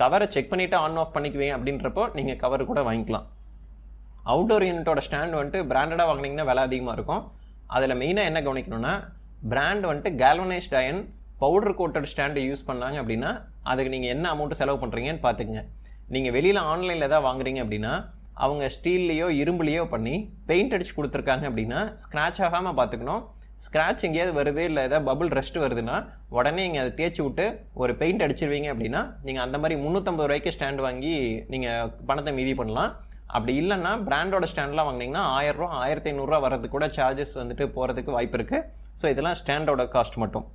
கவரை செக் பண்ணிவிட்டு ஆன் ஆஃப் பண்ணிக்குவீங்க. அப்படின்றப்போ நீங்கள் கவர் கூட வாங்கிக்கலாம். அவுட்டோர் யூனிட்டோட ஸ்டாண்ட் வந்துட்டு பிராண்டடாக வாங்கினீங்கன்னா விலை அதிகமாக இருக்கும். அதில் மெயினாக என்ன கவனிக்கணும்னா, பிராண்ட் வந்துட்டு galvanised iron powder coated stand use பண்ணாங்க அப்படின்னா அதுக்கு நீங்கள் என்ன அமௌண்ட்டு செலவு பண்ணுறீங்கன்னு பார்த்துக்குங்க. நீங்கள் வெளியில் ஆன்லைனில் எதாவது வாங்குறீங்க அப்படின்னா அவங்க ஸ்டீல்லையோ இரும்புலையோ பண்ணி பெயிண்ட் அடித்து கொடுத்துருக்காங்க அப்படின்னா ஸ்க்ராட்ச் ஆகாமல் பார்த்துக்கணும். ஸ்க்ராட்ச் எங்கேயாவது வருது இல்லை ஏதாவது பபுள் ரெஸ்ட் வருதுன்னா உடனே நீங்கள் அதை தேய்ச்சி விட்டு ஒரு பெயிண்ட் அடிச்சிருவீங்க அப்படின்னா நீங்கள் அந்த மாதிரி 350 ஸ்டாண்டு வாங்கி நீங்கள் பணத்தை மீதி பண்ணலாம். அப்படி இல்லைன்னா பிராண்டோட ஸ்டாண்ட்லாம் வாங்கினீங்கன்னா 1000 1500 வர்றதுக்கு கூட சார்ஜஸ் வந்துட்டு போகிறதுக்கு வாய்ப்பு இருக்குது. ஸோ இதெல்லாம் ஸ்டாண்டோட காஸ்ட் மட்டும்.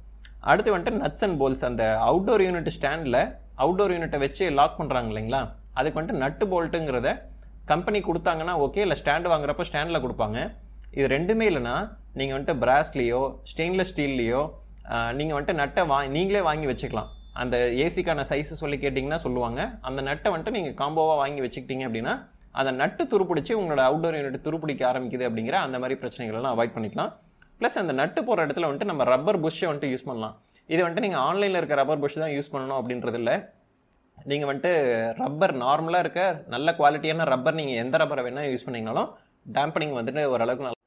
அடுத்து வந்துட்டு நட்ஸ் அண்ட் போல்ட்ஸ். அந்த அவுட்டோர் யூனிட் ஸ்டாண்டில் அவுட்டோர் யூனிட்டை வச்சு லாக் பண்ணுறாங்க இல்லைங்களா, அதுக்கு வந்துட்டு நட்டு போல்ட்டுங்கிறத கம்பெனி கொடுத்தாங்கன்னா ஓகே, இல்லை ஸ்டாண்டு வாங்குறப்போ ஸ்டாண்டில் கொடுப்பாங்க. இது ரெண்டுமே இல்லைனா நீங்கள் வந்துட்டு பிராஸ்லேயோ ஸ்டெயின்லெஸ் ஸ்டீல்லையோ நீங்கள் வந்துட்டு நட்டை நீங்களே வாங்கி வச்சுக்கலாம். அந்த ஏசிக்கான சைஸு சொல்லி கேட்டிங்கன்னா சொல்லுவாங்க. அந்த நட்டை வந்துட்டு நீங்கள் காம்போவாக வாங்கி வச்சுக்கிட்டீங்க அப்படின்னா அந்த நட்டு துருப்பிடிச்சு உங்களோட அவுட்டோர் யூனிட் துருப்பிடிக்க ஆரம்பிக்குது அப்படிங்கிற அந்த மாதிரி பிரச்சனைகளெல்லாம் அவாய்ட் பண்ணிக்கலாம். ப்ளஸ் அந்த நட்டு போகிற இடத்துல வந்துட்டு நம்ம ரப்பர் புஷ்ஷை வந்துட்டு யூஸ் பண்ணலாம். இது வந்துட்டு நீங்கள் ஆன்லைனில் இருக்க ரப்பர் புஷ் தான் யூஸ் பண்ணணும் அப்படின்றது இல்லை. நீங்கள் வந்துட்டு ரப்பர் நார்மலாக இருக்க நல்ல குவாலிட்டியான ரப்பர் நீங்கள் எந்த ரப்பரை வேணால் யூஸ் பண்ணிங்கனாலும் டேம்பனிங் வந்துட்டு ஓரளவுக்கு நல்லா.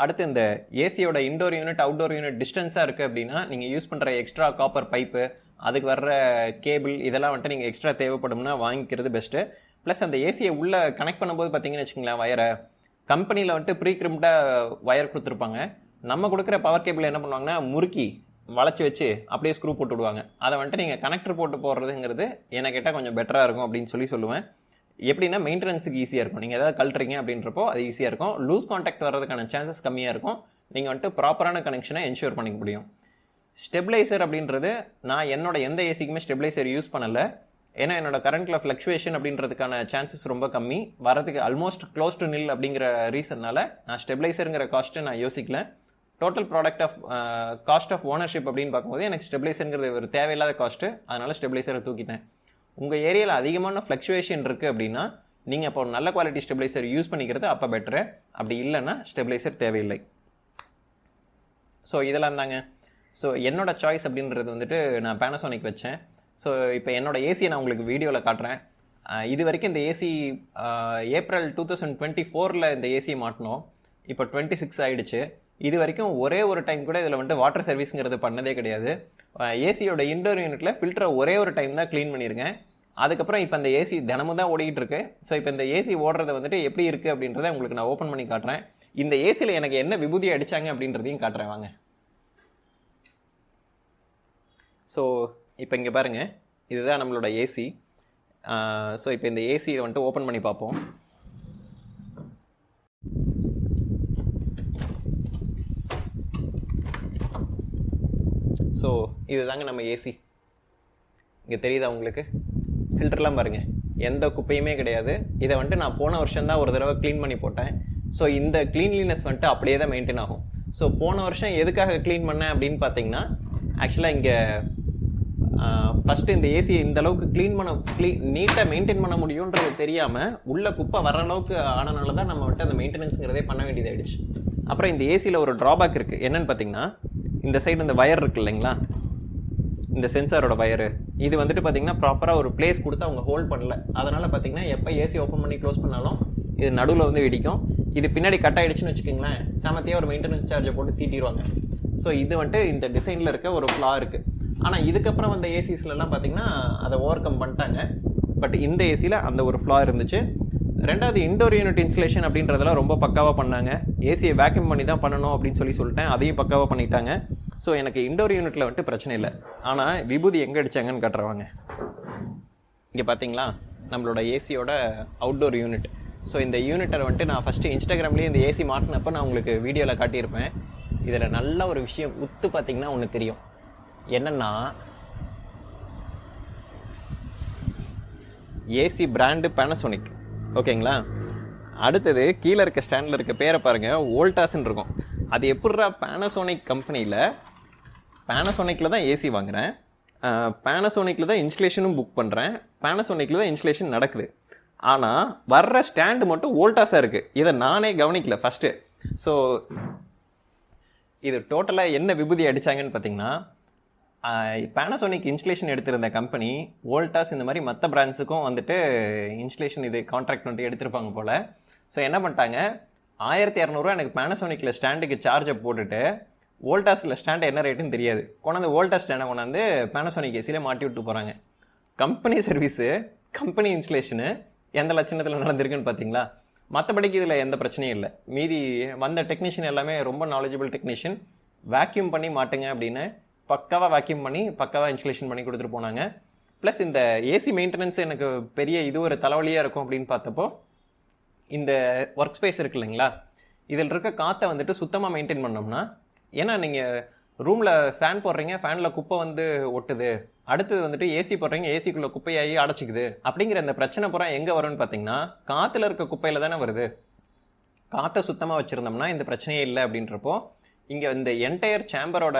அடுத்து, இந்த ஏசியோட இன்டோர் யூனிட் அவுட்டோர் யூனிட் டிஸ்டன்ஸாக இருக்குது அப்படின்னா நீங்கள் யூஸ் பண்ணுற எக்ஸ்ட்ரா காப்பர் பைப்பு, அதுக்கு வர்ற கேபிள், இதெல்லாம் வந்துட்டு நீங்கள் எக்ஸ்ட்ரா தேவைப்படும்னா வாங்கிக்கிறது பெஸ்ட்டு. ப்ளஸ் அந்த ஏசியை உள்ளே கனெக்ட் பண்ணும்போது பார்த்தீங்கன்னு வச்சுங்களேன், வயரை கம்பெனியில் வந்துட்டு ப்ரீ கிரிம்டாக வயர் கொடுத்துருப்பாங்க. நம்ம கொடுக்குற பவர் கேபிள் என்ன பண்ணுவாங்கன்னா முறுக்கி வளைச்சி வச்சு அப்படியே ஸ்க்ரூ போட்டு விடுவாங்க. அதை வந்துட்டு நீங்கள் கனெக்டர் போட்டு போடுறதுங்கிறது என்ன கேட்டால் கொஞ்சம் பெட்டராக இருக்கும் அப்படின்னு சொல்லுவேன். எப்படின்னா மெயின்டெனன்ஸுக்கு ஈஸியாக இருக்கும். நீங்கள் எதாவது கழட்டுறீங்க அப்படின்றப்போ அது ஈஸியாக இருக்கும். லூஸ் கான்டாக்ட் வர்றதுக்கான சான்சஸ் கம்மியாக இருக்கும். நீங்கள் வந்துட்டு ப்ராப்பரான கனெக்ஷனை என்ஷூர் பண்ணிக்க முடியும். ஸ்டெபிளைசர் அப்படின்றது நான் என்னோட எந்த ஏசிக்குமே ஸ்டெபிளைசர் யூஸ் பண்ணலை. ஏன்னா என்னோட கரண்ட்டில் ஃப்ளக்சுவேஷன் அப்படின்றதுக்கான சான்சஸ் ரொம்ப கம்மி, வரதுக்கு ஆல்மோஸ்ட் க்ளோஸ் டு நில் அப்படிங்கிற ரீசன்னால் நான் ஸ்டெபிளைசருங்கிற காஸ்ட்டு நான் யோசிக்கல. Total product of cost of ownership அப்படின்னு பார்க்கும்போது எனக்கு ஸ்டெபிளைசருங்கிறது ஒரு தேவையில்லாத காஸ்ட்டு, அதனால் ஸ்டெபிளைசரை தூக்கிட்டேன். உங்கள் ஏரியாவில் அதிகமான ஃப்ளக்சுவேஷன் இருக்குது அப்படின்னா நீங்கள் அப்போ நல்ல குவாலிட்டி ஸ்டெபிளைசர் யூஸ் பண்ணிக்கிறது அப்போ பெட்டரு. அப்படி இல்லைன்னா ஸ்டெபிளைசர் தேவையில்லை. ஸோ இதெல்லாம் தாங்க. ஸோ என்னோட சாய்ஸ் அப்படின்றது வந்துட்டு நான் பேனசோனிக் வச்சேன். ஸோ இப்போ என்னோடய ஏசியை நான் உங்களுக்கு வீடியோவில் காட்டுறேன். இது வரைக்கும் இந்த ஏசி ஏப்ரல் 2024 இந்த ஏசியை மாட்டினோம். இப்போ 26 ஆகிடுச்சு. இது வரைக்கும் ஒரே ஒரு டைம் கூட இதில் வந்துட்டு வாட்டர் சர்வீஸுங்கிறது பண்ணதே கிடையாது. ஏசியோட இன்டோர் யூனிட்டில் ஃபில்டரை ஒரே ஒரு டைம் தான் க்ளீன் பண்ணியிருக்கேன். அதுக்கப்புறம் இப்போ இந்த ஏசி தினமும் தான் ஓடிக்கிட்டு இருக்கு. ஸோ இப்போ இந்த ஏசி ஓடுறது வந்துட்டு எப்படி இருக்குது அப்படின்றத உங்களுக்கு நான் ஓப்பன் பண்ணி காட்டுறேன். இந்த ஏசியில் எனக்கு என்ன விபூதி அடித்தாங்க அப்படின்றதையும் காட்டுறேன் வாங்க. ஸோ இப்போ இங்கே பாருங்கள், இதுதான் நம்மளோட ஏசி. ஸோ இப்போ இந்த ஏசியை வந்துட்டு ஓப்பன் பண்ணி பார்ப்போம். ஸோ இது தாங்க நம்ம ஏசி. இங்கே தெரியுதா உங்களுக்கு? ஃபில்டர்லாம் பாருங்கள், எந்த குப்பையுமே கிடையாது. இதை வந்துட்டு நான் போன வருஷம் தான் ஒரு தடவை க்ளீன் பண்ணி போட்டேன். ஸோ இந்த க்ளீன்லினஸ் வந்துட்டு அப்படியே தான் மெயின்டைன் ஆகும். ஸோ போன வருஷம் எதுக்காக க்ளீன் பண்ணேன் அப்படின்னு பார்த்தீங்கன்னா, ஆக்சுவலாக இங்கே ஃபஸ்ட்டு இந்த ஏசியை இந்தளவுக்கு நீட்டாக மெயின்டைன் பண்ண முடியுன்றது தெரியாமல் உள்ள குப்பை வர அளவுக்கு ஆனனால தான் நம்ம வந்துட்டு அந்த மெயின்டெனன்ஸுங்கிறதே பண்ண வேண்டியதாகிடுச்சு. அப்புறம் இந்த ஏசியில் ஒரு ட்ராபேக் இருக்குது. என்னென்னு பார்த்தீங்கன்னா, இந்த சைடு இந்த வயர் இருக்குது இல்லைங்களா, இந்த சென்சாரோட வயரு, இது வந்துட்டு பார்த்திங்கன்னா ப்ராப்பராக ஒரு பிளேஸ் கொடுத்து அவங்க ஹோல்ட் பண்ணல. அதனால் பார்த்திங்கன்னா எப்போ ஏசி ஓப்பன் பண்ணி க்ளோஸ் பண்ணாலும் இது நடுவில் வந்து வெடிக்கும். இது பின்னாடி கட் ஆகிடுச்சுன்னு வச்சுக்கோங்களேன், செமத்தியாக ஒரு மெயின்டெனன்ஸ் சார்ஜை போட்டு தீட்டிடுவாங்க. ஸோ இது வந்துட்டு இந்த டிசைனில் இருக்க ஒரு ஃப்ளா இருக்குது. ஆனால் இதுக்கப்புறம் வந்த ஏசிஸ்லாம் பார்த்திங்கன்னா அதை ஓவர் கம் பண்ணிட்டாங்க. பட் இந்த ஏசியில் அந்த ஒரு ஃப்ளா இருந்துச்சு. ரெண்டாவது, இன்டோர் யூனிட் இன்சுலேஷன் அப்படின்றதெல்லாம் ரொம்ப பக்காவாக பண்ணாங்க. ஏசியை வேக்யூம் பண்ணி தான் பண்ணணும் அப்படின்னு சொல்லிட்டேன். அதையும் பக்காவாக பண்ணிட்டாங்க. ஸோ எனக்கு இன்டோர் யூனிட்டில் வந்துட்டு பிரச்சனை இல்லை. ஆனால் விபூதி எங்கே அடித்தாங்கன்னு காட்டுறவாங்க. இங்கே பார்த்தீங்களா நம்மளோட ஏசியோட அவுட்டோர் யூனிட். ஸோ இந்த யூனிட்டை வந்துட்டு நான் ஃபஸ்ட்டு இன்ஸ்டாகிராம்லேயே இந்த ஏசி மாட்டினப்போ நான் உங்களுக்கு வீடியோவில் காட்டியிருப்பேன். இதில் நல்ல ஒரு விஷயம் உத்து பார்த்திங்கன்னா ஒன்று தெரியும். என்னென்னா, ஏசி பிராண்டு பேனசோனிக். ஓகேங்களா? அடுத்தது கீழே இருக்க ஸ்டாண்டில் இருக்க பேரை பாருங்கள், வோல்டாஸ்ன்னு இருக்கும். அது எப்படிரா பேனசோனிக் பேனசோனிக்கில் தான் ஏசி வாங்குகிறேன், பேனசோனிக்கில் தான் இன்ஸ்டலேஷனும் புக் பண்ணுறேன், பேனசோனிக்கில் தான் இன்ஸ்டலேஷன் நடக்குது. ஆனால் வர்ற ஸ்டாண்டு மட்டும் வோல்டாஸாக இருக்குது. இதை நானே கவனிக்கல ஃபஸ்ட்டு. ஸோ இது டோட்டலாக என்ன விபூதி அடித்தாங்கன்னு பார்த்தீங்கன்னா, பேனசோனிக் இன்ஸ்டலேஷன் எடுத்திருந்த கம்பெனி வோல்டாஸ் இந்த மாதிரி மற்ற பிராண்ட்ஸுக்கும் வந்துட்டு இன்ஸ்டலேஷன் இது கான்ட்ராக்ட் வந்துட்டு எடுத்திருப்பாங்க போல். ஸோ என்ன பண்ணிட்டாங்க, 1200 எனக்கு பேனசோனிக்கில் ஸ்டாண்டுக்கு சார்ஜை போட்டுட்டு வோல்டாஸில் ஸ்டாண்டு என்ன ரேட்டுன்னு தெரியாது, கொண்டாந்து வோல்டாஸ் ஸ்டாண்டை கொண்டாந்து பேனசோனிக் ஏசியில் மாட்டி விட்டு போகிறாங்க. கம்பெனி சர்வீஸு, கம்பெனி இன்ஸ்டலேஷனு எந்த லட்சணத்தில் நடந்திருக்குன்னு பார்த்தீங்களா? மற்றபடிக்கு இதில் எந்த பிரச்சனையும் இல்லை. மீதி வந்த டெக்னீஷியன் எல்லாமே ரொம்ப நாலேஜபிள் டெக்னீஷியன். வேக்யூம் பண்ணி மாட்டுங்க அப்படின்னு பக்காவாக வேக்யூம் பண்ணி பக்காவாக இன்ஸ்டலேஷன் பண்ணி கொடுத்துட்டு போனாங்க. ப்ளஸ் இந்த ஏசி மெயின்டெனன்ஸ் எனக்கு பெரிய இது ஒரு தலைவலியாக இருக்கும் அப்படின்னு பார்த்தப்போ, இந்த ஒர்க் ஸ்பேஸ் இருக்குது இல்லைங்களா, இதில் இருக்க காற்றை வந்துட்டு சுத்தமாக மெயின்டைன் பண்ணோம்னா, ஏன்னா நீங்கள் ரூமில் ஃபேன் போடுறீங்க, ஃபேனில் குப்பை வந்து ஒட்டுது, அடுத்தது வந்துட்டு ஏசி போடுறீங்க, ஏசிக்குள்ளே குப்பையாகி அடைச்சிக்குது, அப்படிங்கிற இந்த பிரச்சனை பூரா எங்கே வரும்னு பார்த்தீங்கன்னா காற்றுல இருக்க குப்பையில் தானே வருது. காற்றை சுத்தமாக வச்சுருந்தோம்னா இந்த பிரச்சனையே இல்லை. அப்படின்றப்போ இங்கே இந்த என்டையர் சேம்பரோட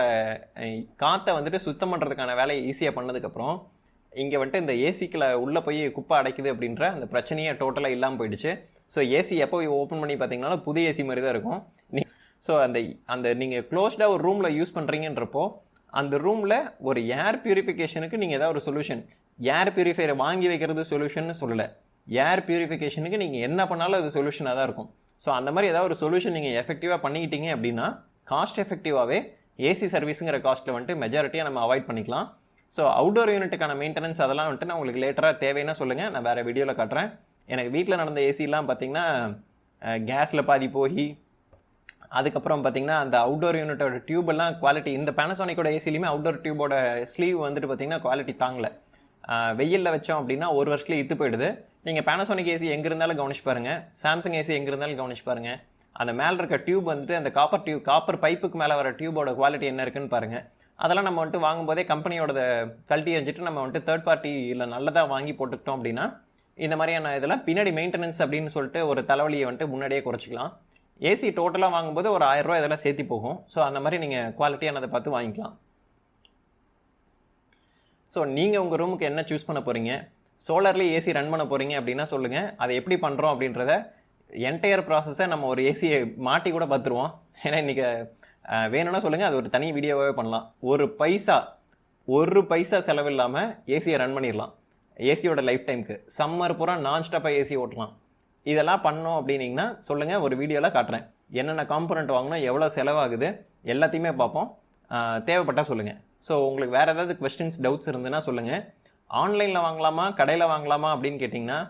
காற்றை வந்துட்டு சுத்தம் பண்ணுறதுக்கான வேலையை ஈஸியாக பண்ணதுக்கப்புறம் இங்கே வந்துட்டு இந்த ஏசிக்குள்ள உள்ளே போய் குப்பை அடைக்குது அப்படின்ற அந்த பிரச்சனையே டோட்டலாக இல்லாமல் போயிடுச்சு. ஸோ ஏசி எப்போ ஓப்பன் பண்ணி பார்த்தீங்கன்னாலும் புது ஏசி மாதிரி தான் இருக்கும். ஸோ அந்த நீங்கள் க்ளோஸ்டாக ஒரு ரூமில் யூஸ் பண்ணுறீங்கன்றப்போ அந்த ரூமில் ஒரு ஏர் பியூரிஃபிகேஷனுக்கு நீங்கள் ஏதாவது ஒரு சொல்யூஷன், ஏர் பியூரிஃபையரை வாங்கி வைக்கிறது சொல்யூஷன் சொல்லலை, ஏர் பியூரிஃபிகேஷனுக்கு நீங்கள் என்ன பண்ணாலும் அது சொல்யூஷனாக தான் இருக்கும். ஸோ அந்த மாதிரி ஏதாவது ஒரு சொல்யூஷன் நீங்கள் எஃபெக்டிவாக பண்ணிக்கிட்டீங்க அப்படின்னா காஸ்ட் எஃபெக்டிவாகவே ஏசி சர்வீஸுங்கிற காஸ்ட்டில் வந்துட்டு மெஜாரிட்டியாக நம்ம அவாய்ட் பண்ணிக்கலாம். ஸோ அவுட்டோர் யூனிட்டுக்கான மெயின்டெனன்ஸ் அதெல்லாம் வந்துட்டு நான் உங்களுக்கு லேட்டராக தேவைன்னா சொல்லுங்கள், நான் வேறு வீடியோவில் காட்டுறேன். எனக்கு வீட்டில் நடந்த ஏசிலாம் பார்த்திங்கன்னா கேஸில் பாதி போய் அதுக்கப்புறம் பார்த்திங்கன்னா அந்த அவுட்டோர் யூனிட்டோட டியூபெல்லாம் குவாலிட்டி, இந்த பேனசோனிக்கோட ஏசிலையுமே அவுட்டோர் டியூபோட ஸ்லீவ் வந்துட்டு பார்த்திங்கன்னா குவாலிட்டி தாங்கலை. வெயிலில் வச்சோம் அப்படின்னா ஒரு வருஷத்துலேயே இத்து போயிடுது. நீங்கள் பேனசோனிக் ஏசி எங்கே இருந்தாலும் கவனிச்சு பாருங்கள், சாம்சங் ஏசி எங்கே இருந்தாலும் கவனிச்சு பாருங்கள், அந்த மேலே இருக்க டியூப் வந்துட்டு அந்த காப்பர் பைப்புக்கு மேலே வர டியூபோட குவாலிட்டி என்ன இருக்குன்னு பாருங்கள். அதெல்லாம் நம்ம வந்துட்டு வாங்கும்போதே கம்பெனியோட கழட்டி வச்சுட்டு நம்ம வந்துட்டு தேர்ட் பார்ட்டி இல்லை நல்லதாக வாங்கி போட்டுக்கிட்டோம் அப்படின்னா இந்த மாதிரியான இதெல்லாம் பின்னாடி மெயின்டெனன்ஸ் அப்படின்னு சொல்லிட்டு ஒரு தலைவலியை வந்துட்டு முன்னாடியே குறைச்சிக்கலாம். ஏசி டோட்டலாக வாங்கும்போது ஒரு 1000 ரூபா இதெல்லாம் சேர்த்து போகும். ஸோ அந்த மாதிரி நீங்கள் குவாலிட்டியானதை பார்த்து வாங்கிக்கலாம். ஸோ நீங்கள் உங்கள் ரூமுக்கு என்ன சூஸ் பண்ண போகிறீங்க? சோலார்லேயே ஏசி ரன் பண்ண போகிறீங்க அப்படின்னா சொல்லுங்கள், அதை எப்படி பண்ணுறோம் அப்படின்றத என்டையர் ப்ராசஸை நம்ம ஒரு ஏசியை மாட்டி கூட பார்த்துருவோம். ஏன்னா இன்றைக்கி வேணும்னா சொல்லுங்கள், அது ஒரு தனி வீடியோவாகவே பண்ணலாம். ஒரு பைசா செலவில்லாமல் ஏசியை ரன் பண்ணிடலாம். ஏசியோட லைஃப் டைமுக்கு சம்மர் பூரா நான் ஸ்டாப்பாக ஏசி ஓட்டலாம். இதெல்லாம் பண்ணோம் அப்படின்னிங்கன்னா சொல்லுங்கள், ஒரு வீடியோவில் காட்டுறேன். என்னென்ன காம்பனண்ட் வாங்கணும், எவ்வளோ செலவாகுது, எல்லாத்தையுமே பார்ப்போம். தேவைப்பட்டால் சொல்லுங்கள். ஸோ உங்களுக்கு வேறு ஏதாவது கொஸ்டின்ஸ், டவுட்ஸ் இருந்ததுன்னா சொல்லுங்கள். ஆன்லைனில் வாங்கலாமா கடையில் வாங்கலாமா அப்படின்னு கேட்டிங்கன்னா,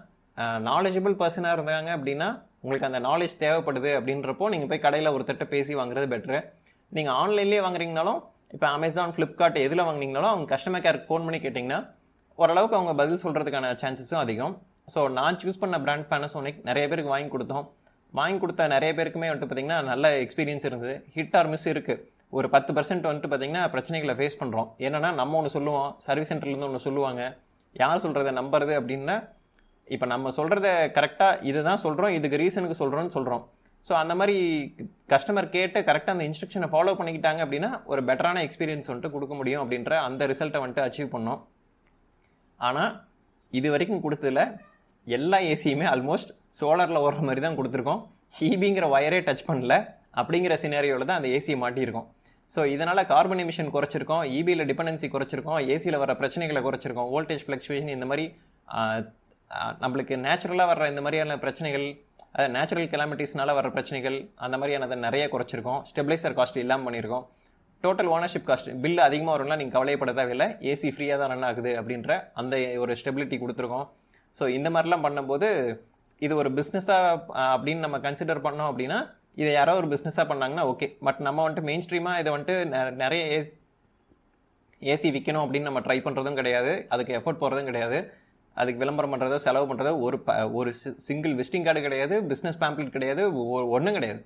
நாலேஜபிள் பர்சனாக இருந்தாங்க அப்படின்னா உங்களுக்கு அந்த நாலேஜ் தேவைப்படுது அப்படின்றப்போ நீங்கள் போய் கடையில் ஒருத்தட்ட பேசி வாங்குறது பெட்ரு. நீங்கள் ஆன்லைன்லேயே வாங்குறீங்கனாலும், இப்போ அமேசான், ஃப்ளிப்கார்ட் எதில் வாங்கினீங்கனாலும் அவங்க கஸ்டமர் கேருக்கு ஃபோன் பண்ணி கேட்டிங்கன்னா ஓரளவுக்கு அவங்க பதில் சொல்கிறதுக்கான சான்சஸும் அதிகம். ஸோ நான் சூஸ் பண்ண பிராண்ட் Panasonic நிறைய பேருக்கு வாங்கி கொடுத்த நிறைய பேருக்குமே வந்துட்டு பார்த்திங்கன்னா நல்ல எக்ஸ்பீரியன்ஸ் இருந்தது. ஹிட் ஆர் மிஸ் இருக்குது. ஒரு 10% வந்துட்டு பார்த்திங்கன்னா பிரச்சனைகளை ஃபேஸ் பண்ணுறோம். என்னென்னா நம்ம ஒன்று சொல்லுவோம், சர்வீஸ் சென்டர்லேருந்து ஒன்று சொல்லுவாங்க, யார் சொல்கிறத நம்புறது அப்படின்னா, இப்போ நம்ம சொல்கிறத கரெக்டாக இதுதான் சொல்கிறோம், இதுக்கு ரீசனுக்கு சொல்கிறோன்னு சொல்கிறோம். ஸோ அந்த மாதிரி கஸ்டமர் கேட்டு கரெக்டாக அந்த இன்ஸ்ட்ரக்ஷனை ஃபாலோ பண்ணிக்கிட்டாங்க அப்படின்னா ஒரு பெட்டரான எக்ஸ்பீரியன்ஸ் வந்துட்டு கொடுக்க முடியும் அப்படின்ற அந்த ரிசல்ட்டை வந்துட்டு அச்சீவ் பண்ணோம். ஆனால் இது வரைக்கும் கொடுத்ததில் எல்லா ஏசியுமே ஆல்மோஸ்ட் சோலாரில் ஓடுற மாதிரி தான் கொடுத்துருக்கோம். ஈபிங்கிற வயரே டச் பண்ணல அப்படிங்கிற சினாரியோவில் தான் அந்த ஏசியை மாட்டியிருக்கோம். ஸோ இதனால் கார்பன் எமிஷன் குறைச்சிருக்கோம், இபியில் டிபெண்டன்சி குறைச்சிருக்கோம், ஏசியில் வர பிரச்சனைகளை குறைச்சிருக்கோம், வோல்டேஜ் ஃப்ளக்சுவேஷன், இந்த மாதிரி நம்மளுக்கு நேச்சுரலாக வர்ற இந்த மாதிரியான பிரச்சனைகள், நேச்சுரல் கெலாமிட்டிஸ்னால வர பிரச்சனைகள், அந்த மாதிரியானதை நிறைய குறைச்சிருக்கோம். ஸ்டெபிளைசர் காஸ்ட் இல்லாமல் பண்ணியிருக்கோம். டோட்டல் ஓனர்ஷிப் காஸ்ட் பில் அதிகமாக வரும்னா நீங்கள் கவலைப்பட தேவையில்லை, ஏசி ஃப்ரீயாக தான் ரன் ஆகுது அப்படின்ற அந்த ஒரு ஸ்டெபிலிட்டி கொடுத்துருக்கோம். ஸோ இந்த மாதிரிலாம் பண்ணும்போது இது ஒரு பிஸ்னஸாக அப்படின்னு நம்ம கன்சிடர் பண்ணோம் அப்படின்னா, இதை யாரோ ஒரு பிஸ்னஸாக பண்ணாங்கன்னா ஓகே. பட் நம்ம வந்துட்டு மெயின் ஸ்ட்ரீமாக இதை வந்துட்டு நிறைய ஏசி விற்கணும் அப்படின்னு நம்ம ட்ரை பண்ணுறதும் கிடையாது, அதுக்கு எஃபோர்ட் போடுறதும் கிடையாது, அதுக்கு விளம்பரம் பண்ணுறதோ செலவு பண்ணுறதோ ஒரு சிங்கிள் விசிட்டிங் கார்டு கிடையாது, பிஸ்னஸ் பேம்ப்ளெட் கிடையாது, ஒன்றும் கிடையாது.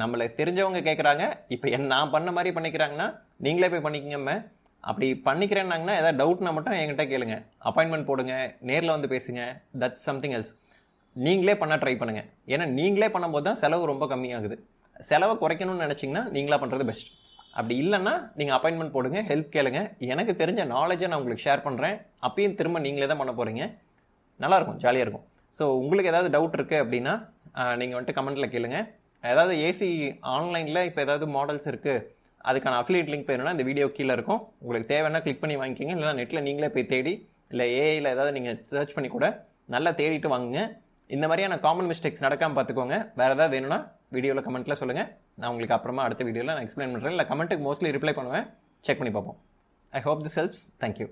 நம்மளை தெரிஞ்சவங்க கேட்குறாங்க, இப்போ நான் பண்ண மாதிரி பண்ணிக்கிறாங்கன்னா நீங்களே போய் பண்ணிக்கங்க. அப்படி பண்ணிக்கிறேன்னாங்கன்னா ஏதாவது டவுட்னா மட்டும் என்கிட்ட கேளுங்க, அப்பாயின்மெண்ட் போடுங்க, நேரில் வந்து பேசுங்க. That's something else. நீங்களே பண்ண ட்ரை பண்ணுங்கள். ஏன்னா நீங்களே பண்ணும்போது தான் செலவு ரொம்ப கம்மியாகுது. செலவை குறைக்கணும்னு நினச்சிங்கன்னா நீங்களாக பண்ணுறது பெஸ்ட். அப்படி இல்லைன்னா நீங்கள் அப்பாயின்மெண்ட் போடுங்க, ஹெல்ப் கேளுங்க. எனக்கு தெரிஞ்ச நாலேஜை நான் உங்களுக்கு ஷேர் பண்ணுறேன். அப்பயும் திரும்ப நீங்களே தான் பண்ண போகிறீங்க. நல்லாயிருக்கும், ஜாலியாக இருக்கும். ஸோ உங்களுக்கு ஏதாவது டவுட் இருக்குது அப்படின்னா நீங்கள் வந்துட்டு கமெண்ட்டில் கேளுங்க. ஏதாவது ஏசி ஆன்லைனில் இப்போ ஏதாவது மாடல்ஸ் இருக்குது, அதுக்கான அஃபிலியேட் லிங்க் வேணும்னா இந்த வீடியோ கீழே இருக்கும். உங்களுக்கு தேவைன்னா கிளிக் பண்ணி வாங்கிக்கிங்க. இல்லைனா நெட்டில் நீங்களே போய் தேடி, இல்லை ஏஐயில் ஏதாவது நீங்கள் சர்ச் பண்ணி கூட நல்லா தேடிட்டு வாங்குங்க. இந்த மாதிரியான காமன் மிஸ்டேக்ஸ் நடக்காமல் பார்த்துக்கோங்க. வேறு ஏதாவது வேணும்னா வீடியோவில் கமெண்ட்டில் சொல்லுங்கள். நான் உங்களுக்கு அப்புறமா அடுத்த வீடியோவில் நான் எக்ஸ்பிளைன் பண்ணுறேன். இல்லை கமெண்ட்டுக்கு மோஸ்ட்லி ரிப்ளை பண்ணுவேன். செக் பண்ணி பார்ப்போம். I hope this helps. Thank you.